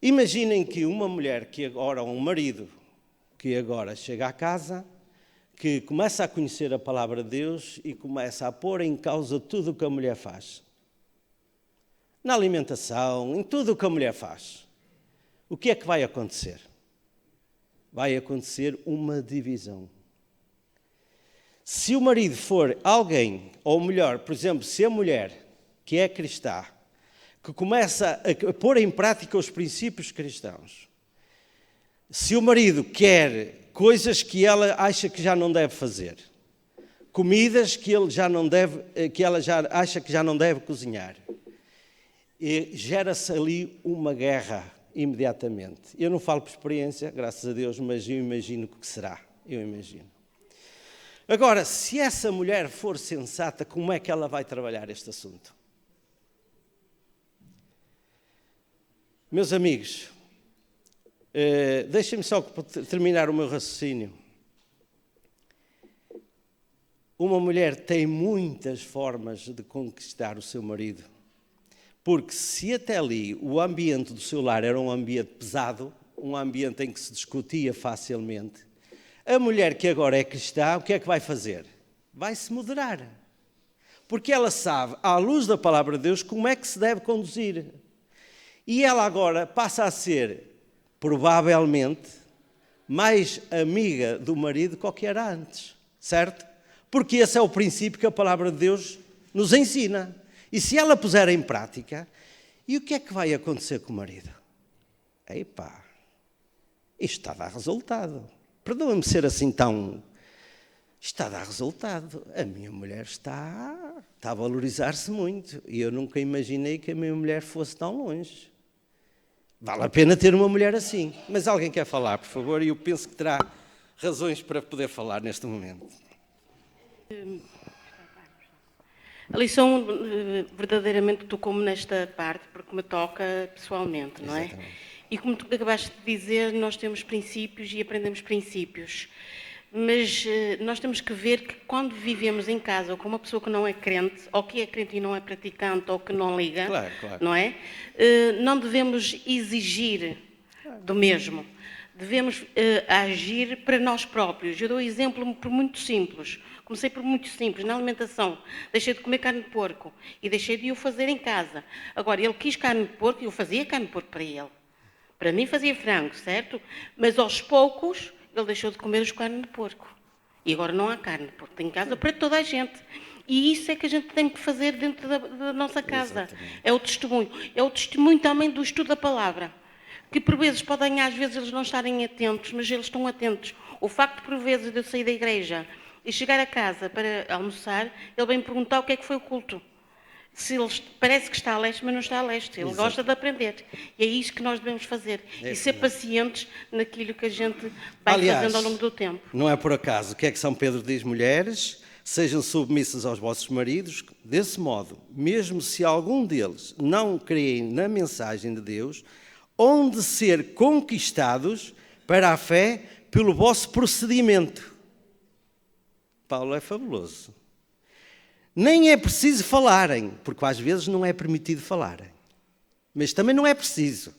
Imaginem que uma mulher que agora, um marido que agora chega à casa, que começa a conhecer a palavra de Deus e começa a pôr em causa tudo o que a mulher faz. Na alimentação, em tudo o que a mulher faz. O que é que vai acontecer? Vai acontecer uma divisão. Se o marido for alguém, ou melhor, por exemplo, se a mulher, que é cristã, que começa a pôr em prática os princípios cristãos, se o marido quer coisas que ela acha que já não deve fazer, comidas que ela já acha que já não deve cozinhar, e gera-se ali uma guerra imediatamente. Eu não falo por experiência, graças a Deus, mas eu imagino que será. Eu imagino. Agora, se essa mulher for sensata, como é que ela vai trabalhar este assunto? Meus amigos, deixem-me só terminar o meu raciocínio. Uma mulher tem muitas formas de conquistar o seu marido. Porque se até ali o ambiente do seu lar era um ambiente pesado, um ambiente em que se discutia facilmente, a mulher que agora é cristã, o que é que vai fazer? Vai se moderar. Porque ela sabe, à luz da palavra de Deus, como é que se deve conduzir. E ela agora passa a ser, provavelmente, mais amiga do marido do que era antes. Certo? Porque esse é o princípio que a palavra de Deus nos ensina. E se ela puser em prática, e o que é que vai acontecer com o marido? Epá, isto está a dar resultado. Perdoa-me ser assim tão... Está a dar resultado. A minha mulher está a valorizar-se muito. E eu nunca imaginei que a minha mulher fosse tão longe. Vale a pena ter uma mulher assim. Mas alguém quer falar, por favor? E eu penso que terá razões para poder falar neste momento. A lição verdadeiramente tocou-me nesta parte, porque me toca pessoalmente, não é? Exatamente. E como tu acabaste de dizer, nós temos princípios e aprendemos princípios. Mas nós temos que ver que quando vivemos em casa ou com uma pessoa que não é crente, ou que é crente e não é praticante, ou que não liga, Claro. não é? Não devemos exigir do mesmo. Devemos agir para nós próprios. Eu dou exemplo por muito simples. Comecei por muito simples, na alimentação. Deixei de comer carne de porco e deixei de o fazer em casa. Agora, ele quis carne de porco e eu fazia carne de porco para ele. Para mim fazia frango, certo? Mas aos poucos ele deixou de comer os carne de porco. E agora não há carne de porco. Tem em casa para toda a gente. E isso é que a gente tem que fazer dentro da nossa casa. Exatamente. É o testemunho. É o testemunho também do estudo da palavra. Que por vezes podem, às vezes, eles não estarem atentos, mas eles estão atentos. O facto, por vezes, de eu sair da igreja e chegar a casa para almoçar, ele vem perguntar o que é que foi o culto. Se ele parece que está a leste, mas não está a leste. Ele gosta de aprender. E é isso que nós devemos fazer. E ser pacientes naquilo que a gente vai fazendo ao longo do tempo. Não é por acaso. O que é que São Pedro diz? Mulheres, sejam submissas aos vossos maridos. Desse modo, mesmo se algum deles não creem na mensagem de Deus, hão de ser conquistados para a fé pelo vosso procedimento. Paulo é fabuloso. Nem é preciso falarem, porque às vezes não é permitido falarem. Mas também não é preciso.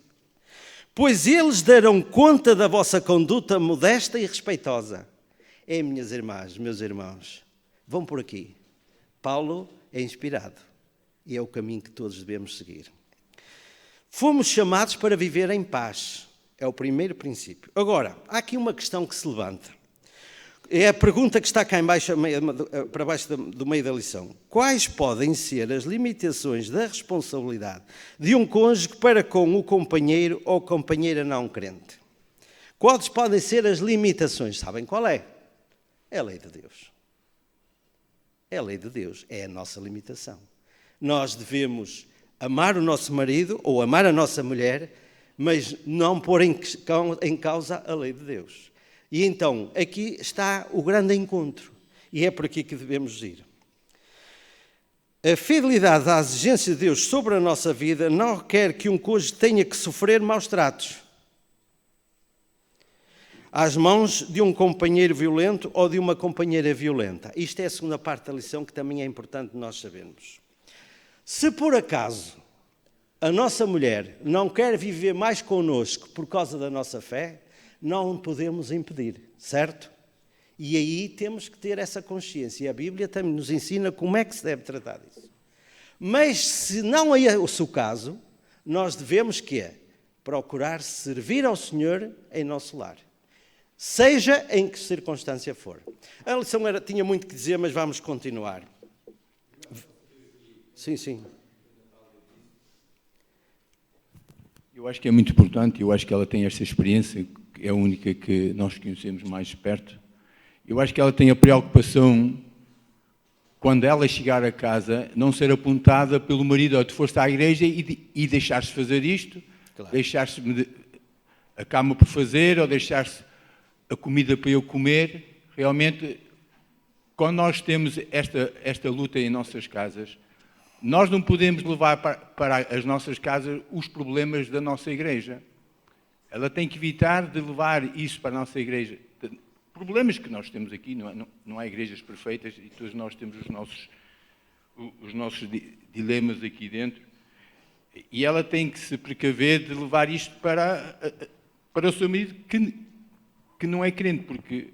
Pois eles darão conta da vossa conduta modesta e respeitosa. Minhas irmãs, meus irmãos, vão por aqui. Paulo é inspirado e é o caminho que todos devemos seguir. Fomos chamados para viver em paz. É o primeiro princípio. Agora, há aqui uma questão que se levanta. É a pergunta que está cá em baixo, para baixo do meio da lição. Quais podem ser as limitações da responsabilidade de um cônjuge para com o companheiro ou companheira não crente? Quais podem ser as limitações? Sabem qual é? É a lei de Deus. É a lei de Deus. É a nossa limitação. Nós devemos amar o nosso marido ou amar a nossa mulher, mas não pôr em causa a lei de Deus. E então, aqui está o grande encontro. E é por aqui que devemos ir. A fidelidade à exigência de Deus sobre a nossa vida não requer que um cônjuge tenha que sofrer maus tratos às mãos de um companheiro violento ou de uma companheira violenta. Isto é a segunda parte da lição que também é importante nós sabermos. Se por acaso a nossa mulher não quer viver mais connosco por causa da nossa fé, não podemos impedir, certo? E aí temos que ter essa consciência. E a Bíblia também nos ensina como é que se deve tratar disso. Mas se não é o seu caso, nós devemos procurar servir ao Senhor em nosso lar. Seja em que circunstância for. A lição tinha muito que dizer, mas vamos continuar. Sim. Eu acho que é muito importante, eu acho que ela tem esta experiência, que é a única que nós conhecemos mais de perto. Eu acho que ela tem a preocupação, quando ela chegar a casa, não ser apontada pelo marido, tu foste à igreja e deixaste fazer isto, claro. Deixaste a cama por fazer, ou deixaste a comida para eu comer. Realmente, quando nós temos esta luta em nossas casas, nós não podemos levar para as nossas casas os problemas da nossa igreja. Ela tem que evitar de levar isso para a nossa igreja. Problemas que nós temos aqui, não há igrejas perfeitas e todos nós temos os nossos dilemas aqui dentro. E ela tem que se precaver de levar isto para o seu marido que não é crente, porque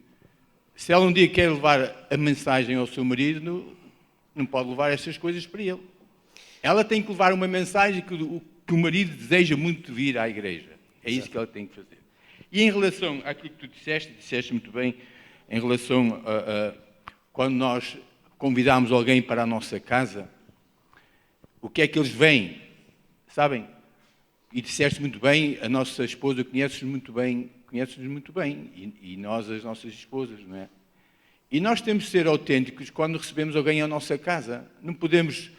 se ela um dia quer levar a mensagem ao seu marido, não pode levar estas coisas para ele. Ela tem que levar uma mensagem que o marido deseja muito vir à igreja. É isso que ela tem que fazer. E em relação àquilo que tu disseste muito bem, em relação a quando nós convidamos alguém para a nossa casa, o que é que eles veem? Sabem? E disseste muito bem, a nossa esposa conhece-nos muito bem, e nós as nossas esposas, não é? E nós temos de ser autênticos quando recebemos alguém à nossa casa. Não podemos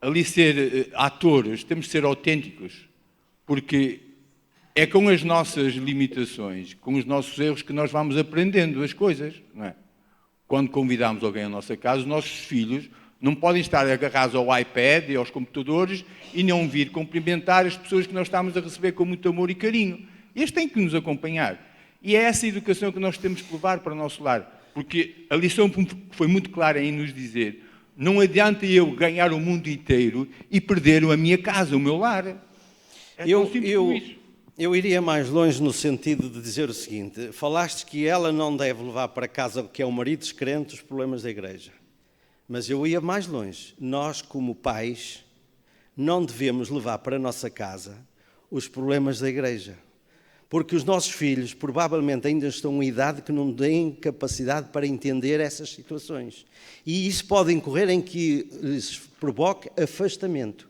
ali ser atores, temos de ser autênticos, porque é com as nossas limitações, com os nossos erros que nós vamos aprendendo as coisas, não é? Quando convidamos alguém à nossa casa, os nossos filhos não podem estar agarrados ao iPad e aos computadores e não vir cumprimentar as pessoas que nós estamos a receber com muito amor e carinho. Eles têm que nos acompanhar. E é essa educação que nós temos que levar para o nosso lar. Porque a lição foi muito clara em nos dizer: não adianta eu ganhar o mundo inteiro e perder a minha casa, o meu lar. É tão simples como isso. Eu iria mais longe no sentido de dizer o seguinte: falaste que ela não deve levar para casa, que é o marido descrente, os problemas da igreja. Mas eu ia mais longe. Nós, como pais, não devemos levar para a nossa casa os problemas da igreja. Porque os nossos filhos provavelmente ainda estão em idade que não têm capacidade para entender essas situações. E isso pode incorrer em que lhes provoque afastamento.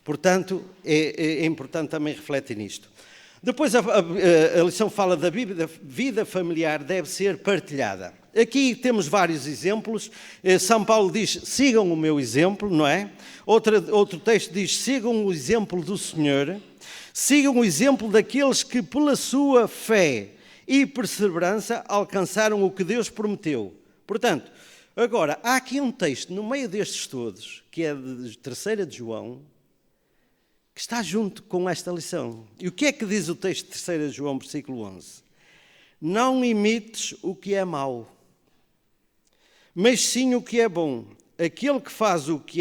Portanto, é importante também refletir nisto. Depois a lição fala da vida familiar deve ser partilhada. Aqui temos vários exemplos. São Paulo diz: sigam o meu exemplo, não é? Outro texto diz: sigam o exemplo do Senhor. Sigam o exemplo daqueles que, pela sua fé e perseverança, alcançaram o que Deus prometeu. Portanto, agora, há aqui um texto no meio destes todos, que é de 3 de João, que está junto com esta lição. E o que é que diz o texto de 3 de João, versículo 11? Não imites o que é mau, mas sim o que é bom. Aquele que faz o que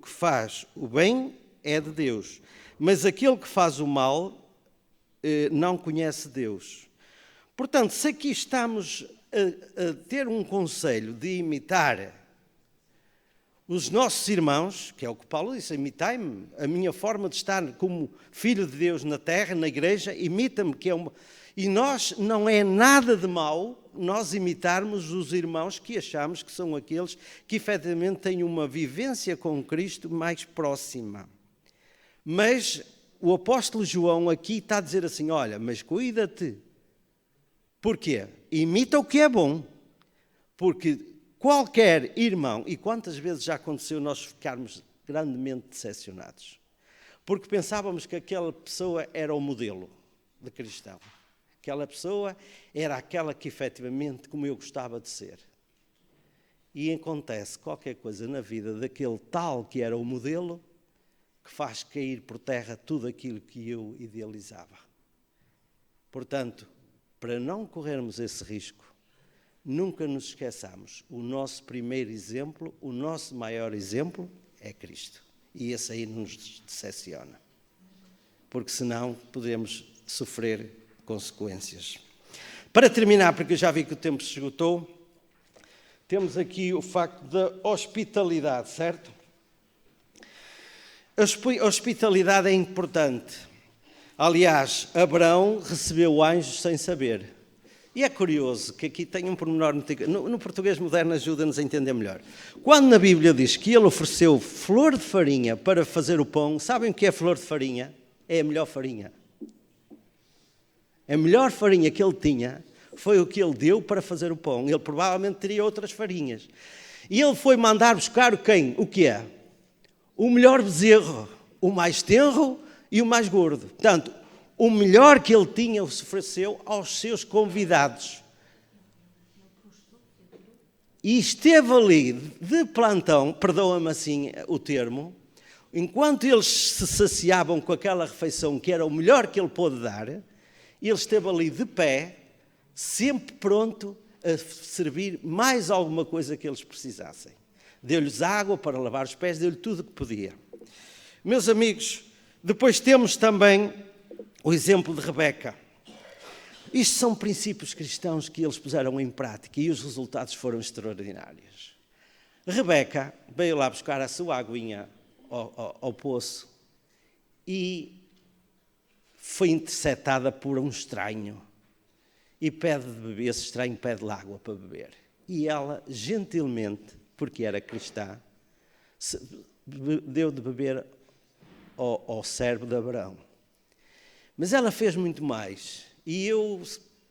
faz o bem é de Deus, mas aquele que faz o mal não conhece Deus. Portanto, se aqui estamos a ter um conselho de imitar os nossos irmãos, que é o que Paulo disse: imitai-me, a minha forma de estar como filho de Deus na terra, na igreja, imita-me, que é uma... E nós, não é nada de mau nós imitarmos os irmãos que achamos que são aqueles que efetivamente têm uma vivência com Cristo mais próxima. Mas o apóstolo João aqui está a dizer assim: olha, mas cuida-te. Porquê? Imita o que é bom. Porque qualquer irmão, e quantas vezes já aconteceu nós ficarmos grandemente decepcionados, porque pensávamos que aquela pessoa era o modelo de cristão. Aquela pessoa era aquela que efetivamente como eu gostava de ser. E acontece qualquer coisa na vida daquele tal que era o modelo, que faz cair por terra tudo aquilo que eu idealizava. Portanto, para não corrermos esse risco, nunca nos esqueçamos, o nosso primeiro exemplo, o nosso maior exemplo é Cristo. E esse aí nos decepciona. Porque senão podemos sofrer consequências. Para terminar, porque eu já vi que o tempo se esgotou, temos aqui o facto da hospitalidade, certo? A hospitalidade é importante. Aliás, Abraão recebeu anjos sem saber. E é curioso que aqui tem um pormenor no português moderno, ajuda-nos a entender melhor. Quando na Bíblia diz que ele ofereceu flor de farinha para fazer o pão, sabem o que é flor de farinha? É a melhor farinha. A melhor farinha que ele tinha foi o que ele deu para fazer o pão. Ele provavelmente teria outras farinhas. E ele foi mandar buscar quem? O que é? O melhor bezerro, o mais tenro e o mais gordo. Portanto, o melhor que ele tinha se ofereceu aos seus convidados. E esteve ali de plantão, perdoa-me assim o termo, enquanto eles se saciavam com aquela refeição que era o melhor que ele pôde dar, ele esteve ali de pé, sempre pronto a servir mais alguma coisa que eles precisassem. Deu-lhes água para lavar os pés, deu-lhe tudo o que podia. Meus amigos, depois temos também o exemplo de Rebeca. Isto são princípios cristãos que eles puseram em prática e os resultados foram extraordinários. Rebeca veio lá buscar a sua aguinha ao poço e foi interceptada por um estranho e pede de beber, esse estranho pede-lhe água para beber. E ela, gentilmente, porque era cristã, deu de beber ao servo de Abraão. Mas ela fez muito mais. E eu,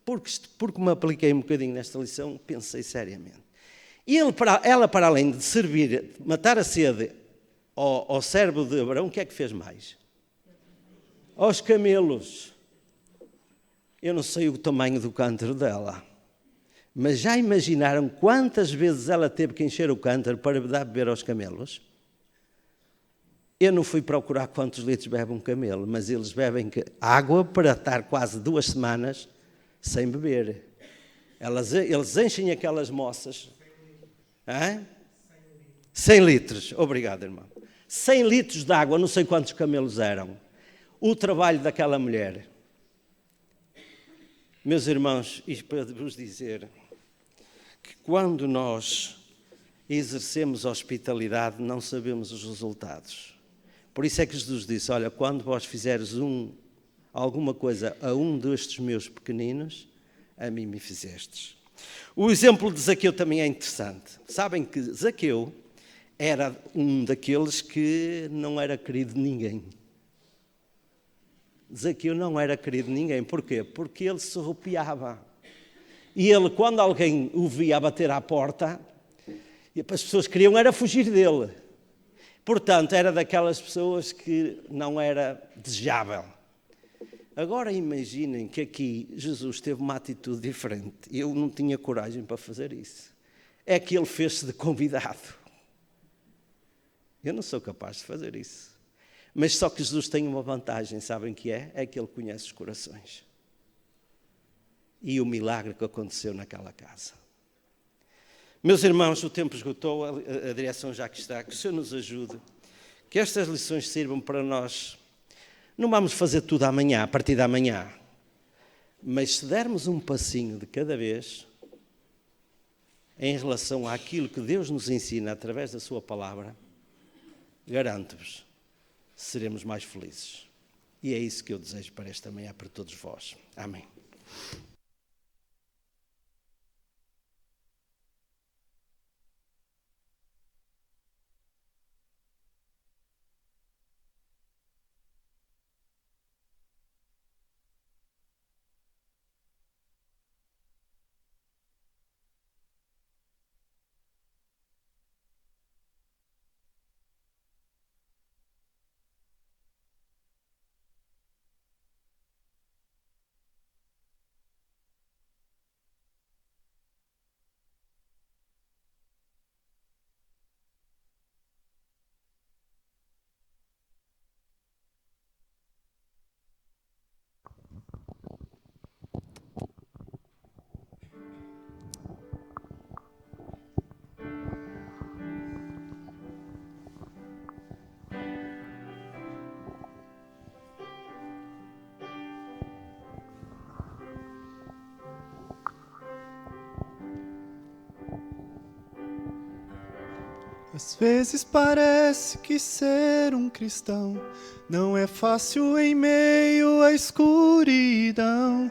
porque me apliquei um bocadinho nesta lição, pensei seriamente. E ela, para além de servir, matar a sede ao servo de Abraão, o que é que fez mais? Aos camelos. Eu não sei o tamanho do cântaro dela, mas já imaginaram quantas vezes ela teve que encher o cântaro para dar a beber aos camelos? Eu não fui procurar quantos litros bebe um camelo, mas eles bebem água para estar quase 2 semanas sem beber. Eles enchem aquelas moças. 100 litros. Obrigado, irmão. 100 litros de água, não sei quantos camelos eram. O trabalho daquela mulher. Meus irmãos, isto para vos dizer que quando nós exercemos hospitalidade, não sabemos os resultados. Por isso é que Jesus disse, olha, quando vós fizeres alguma coisa a um destes meus pequeninos, a mim me fizestes. O exemplo de Zaqueu também é interessante. Sabem que Zaqueu era um daqueles que não era querido de ninguém. Zaqueu não era querido de ninguém. Porquê? Porque ele se arrepiava. E ele, quando alguém o via a bater à porta, as pessoas queriam era fugir dele. Portanto, era daquelas pessoas que não era desejável. Agora imaginem que aqui Jesus teve uma atitude diferente. Eu não tinha coragem para fazer isso. É que ele fez-se de convidado. Eu não sou capaz de fazer isso. Mas só que Jesus tem uma vantagem, sabem que é? É que ele conhece os corações. E o milagre que aconteceu naquela casa. Meus irmãos, o tempo esgotou, a direção já que está, que o Senhor nos ajude, que estas lições sirvam para nós. Não vamos fazer tudo amanhã, a partir de amanhã, mas se dermos um passinho de cada vez, em relação àquilo que Deus nos ensina através da sua palavra, garanto-vos, seremos mais felizes. E é isso que eu desejo para esta manhã, para todos vós. Amém. Às vezes parece que ser um cristão não é fácil em meio à escuridão.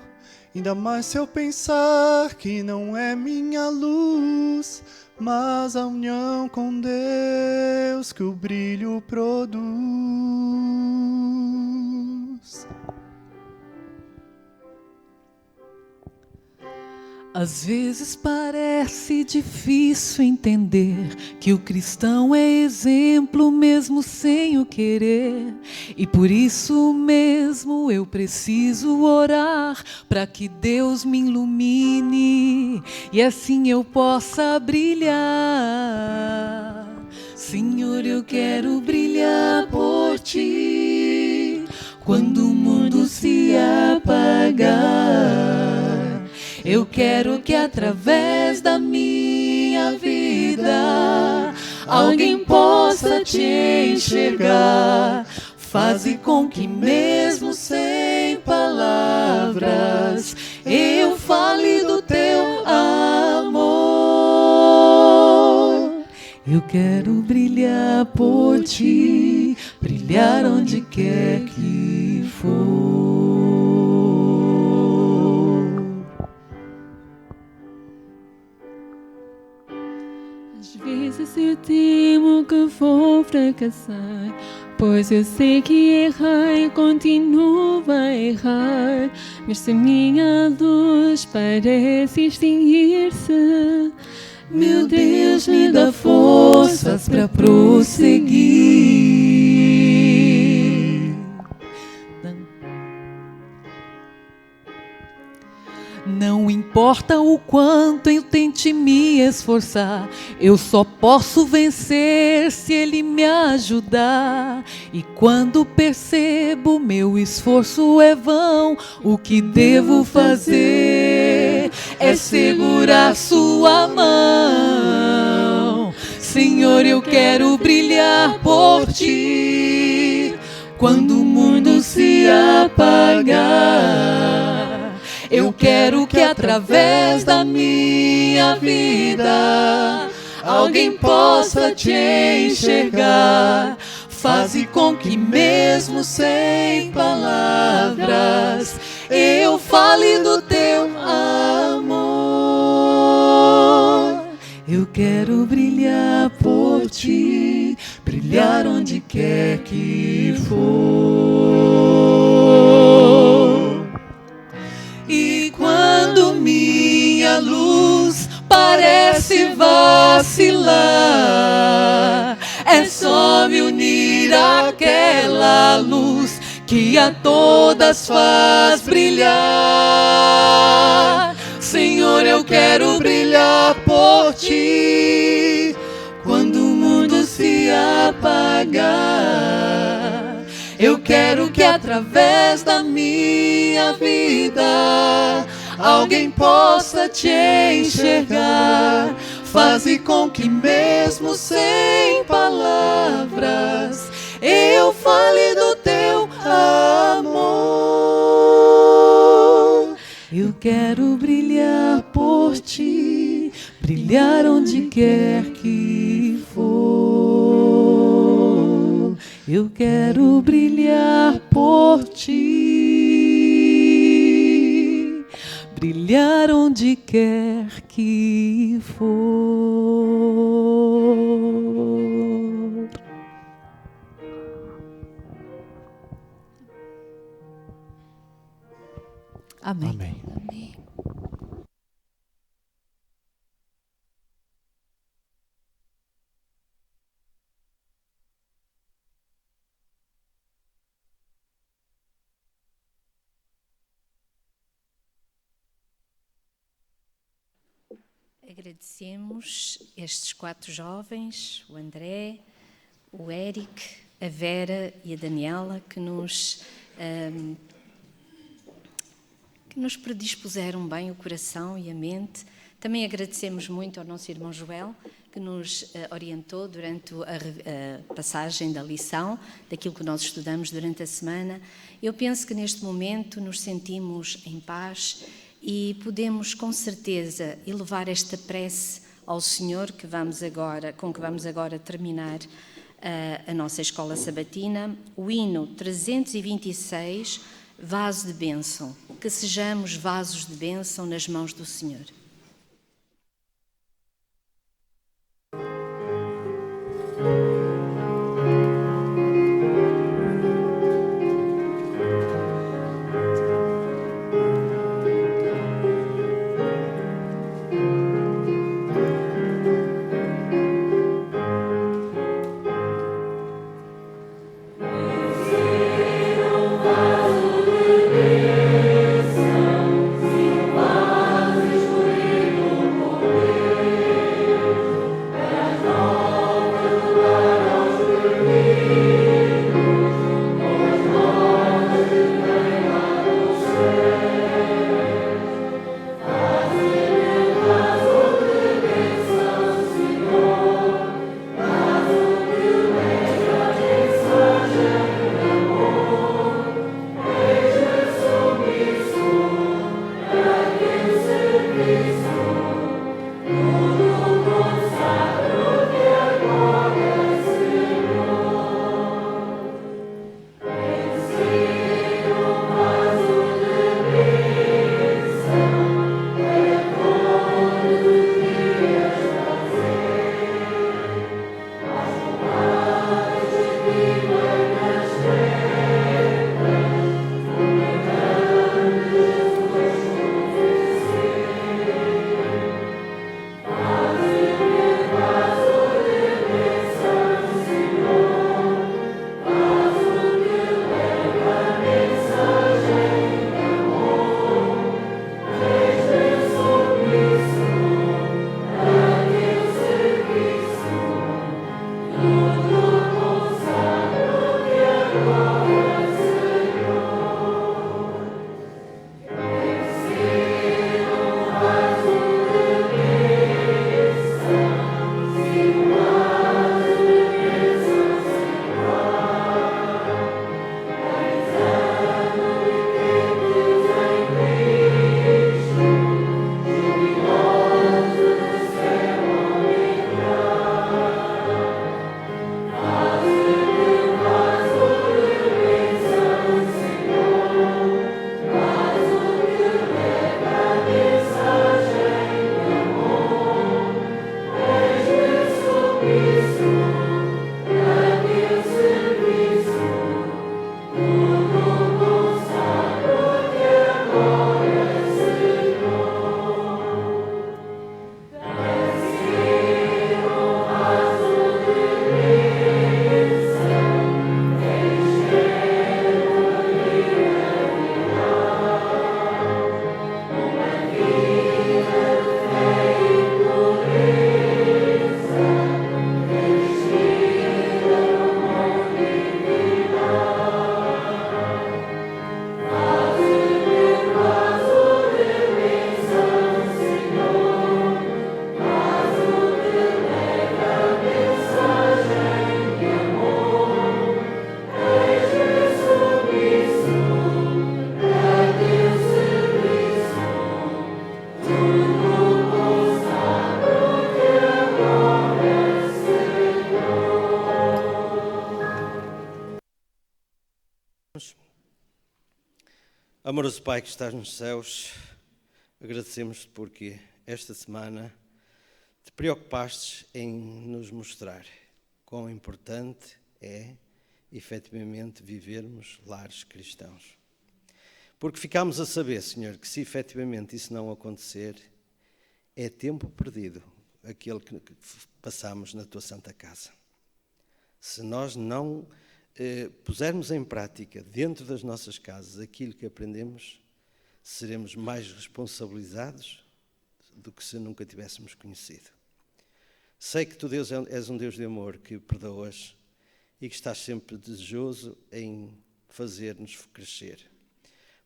Ainda mais se eu pensar que não é minha luz, mas a união com Deus que o brilho produz. Às vezes parece difícil entender que o cristão é exemplo mesmo sem o querer. E por isso mesmo eu preciso orar para que Deus me ilumine e assim eu possa brilhar. Senhor, eu quero brilhar por Ti quando o mundo se apagar. Eu quero que através da minha vida alguém possa Te enxergar. Faze com que mesmo sem palavras eu fale do Teu amor. Eu quero brilhar por Ti, brilhar onde quer que for. Às vezes eu temo que vou fracassar, pois eu sei que errei e continuo a errar. Mas se minha luz parece extinguir-se, meu Deus, me dá forças para prosseguir. Não importa o quanto eu tente me esforçar, eu só posso vencer se Ele me ajudar. E quando percebo meu esforço é vão, o que devo fazer é segurar Sua mão. Senhor, eu quero brilhar por Ti quando o mundo se apagar. Eu quero que através da minha vida alguém possa Te enxergar. Faze com que mesmo sem palavras eu fale do Teu amor. Eu quero brilhar por Ti, brilhar onde quer que for. E quando minha luz parece vacilar, é só me unir àquela luz que a todas faz brilhar. Senhor, eu quero brilhar por Ti quando o mundo se apagar. Eu quero que através da minha vida alguém possa Te enxergar. Faze com que mesmo sem palavras eu fale do Teu amor. Eu quero brilhar por Ti, brilhar onde quer que for. Eu quero brilhar por Ti, brilhar onde quer que for. Amém. Amém. Agradecemos estes 4 jovens, o André, o Éric, a Vera e a Daniela, que nos predispuseram bem o coração e a mente. Também agradecemos muito ao nosso irmão Joel, que nos orientou durante a passagem da lição, daquilo que nós estudamos durante a semana. Eu penso que neste momento nos sentimos em paz e podemos com certeza elevar esta prece ao Senhor com que vamos agora terminar a nossa escola sabatina, o hino 326, Vaso de Bênção. Que sejamos vasos de bênção nas mãos do Senhor. Amoroso Pai que estás nos céus, agradecemos-te porque esta semana te preocupaste em nos mostrar quão importante é, efetivamente, vivermos lares cristãos. Porque ficámos a saber, Senhor, que se efetivamente isso não acontecer, é tempo perdido aquele que passamos na tua Santa Casa. Se nós não pusermos em prática dentro das nossas casas aquilo que aprendemos, seremos mais responsabilizados do que se nunca tivéssemos conhecido. Sei que tu, Deus, és um Deus de amor que perdoas e que estás sempre desejoso em fazer-nos crescer.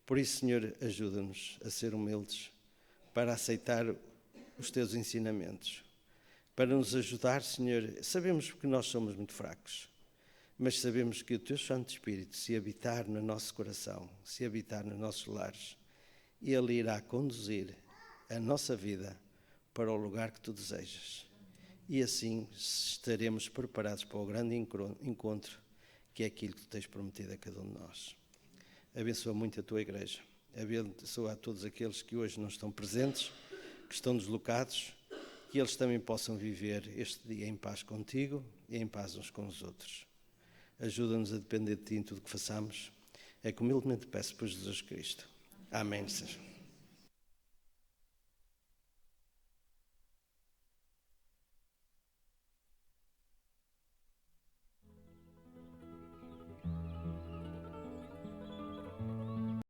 Por isso, Senhor, ajuda-nos a ser humildes para aceitar os teus ensinamentos, para nos ajudar, Senhor. Sabemos que nós somos muito fracos, mas sabemos que o teu Santo Espírito, se habitar no nosso coração, se habitar nos nossos lares, ele irá conduzir a nossa vida para o lugar que tu desejas. E assim estaremos preparados para o grande encontro, que é aquilo que tu tens prometido a cada um de nós. Abençoa muito a tua igreja. Abençoa a todos aqueles que hoje não estão presentes, que estão deslocados, que eles também possam viver este dia em paz contigo e em paz uns com os outros. Ajuda-nos a depender de ti em tudo o que façamos. É que humildemente peço por Jesus Cristo. Amém, Senhor.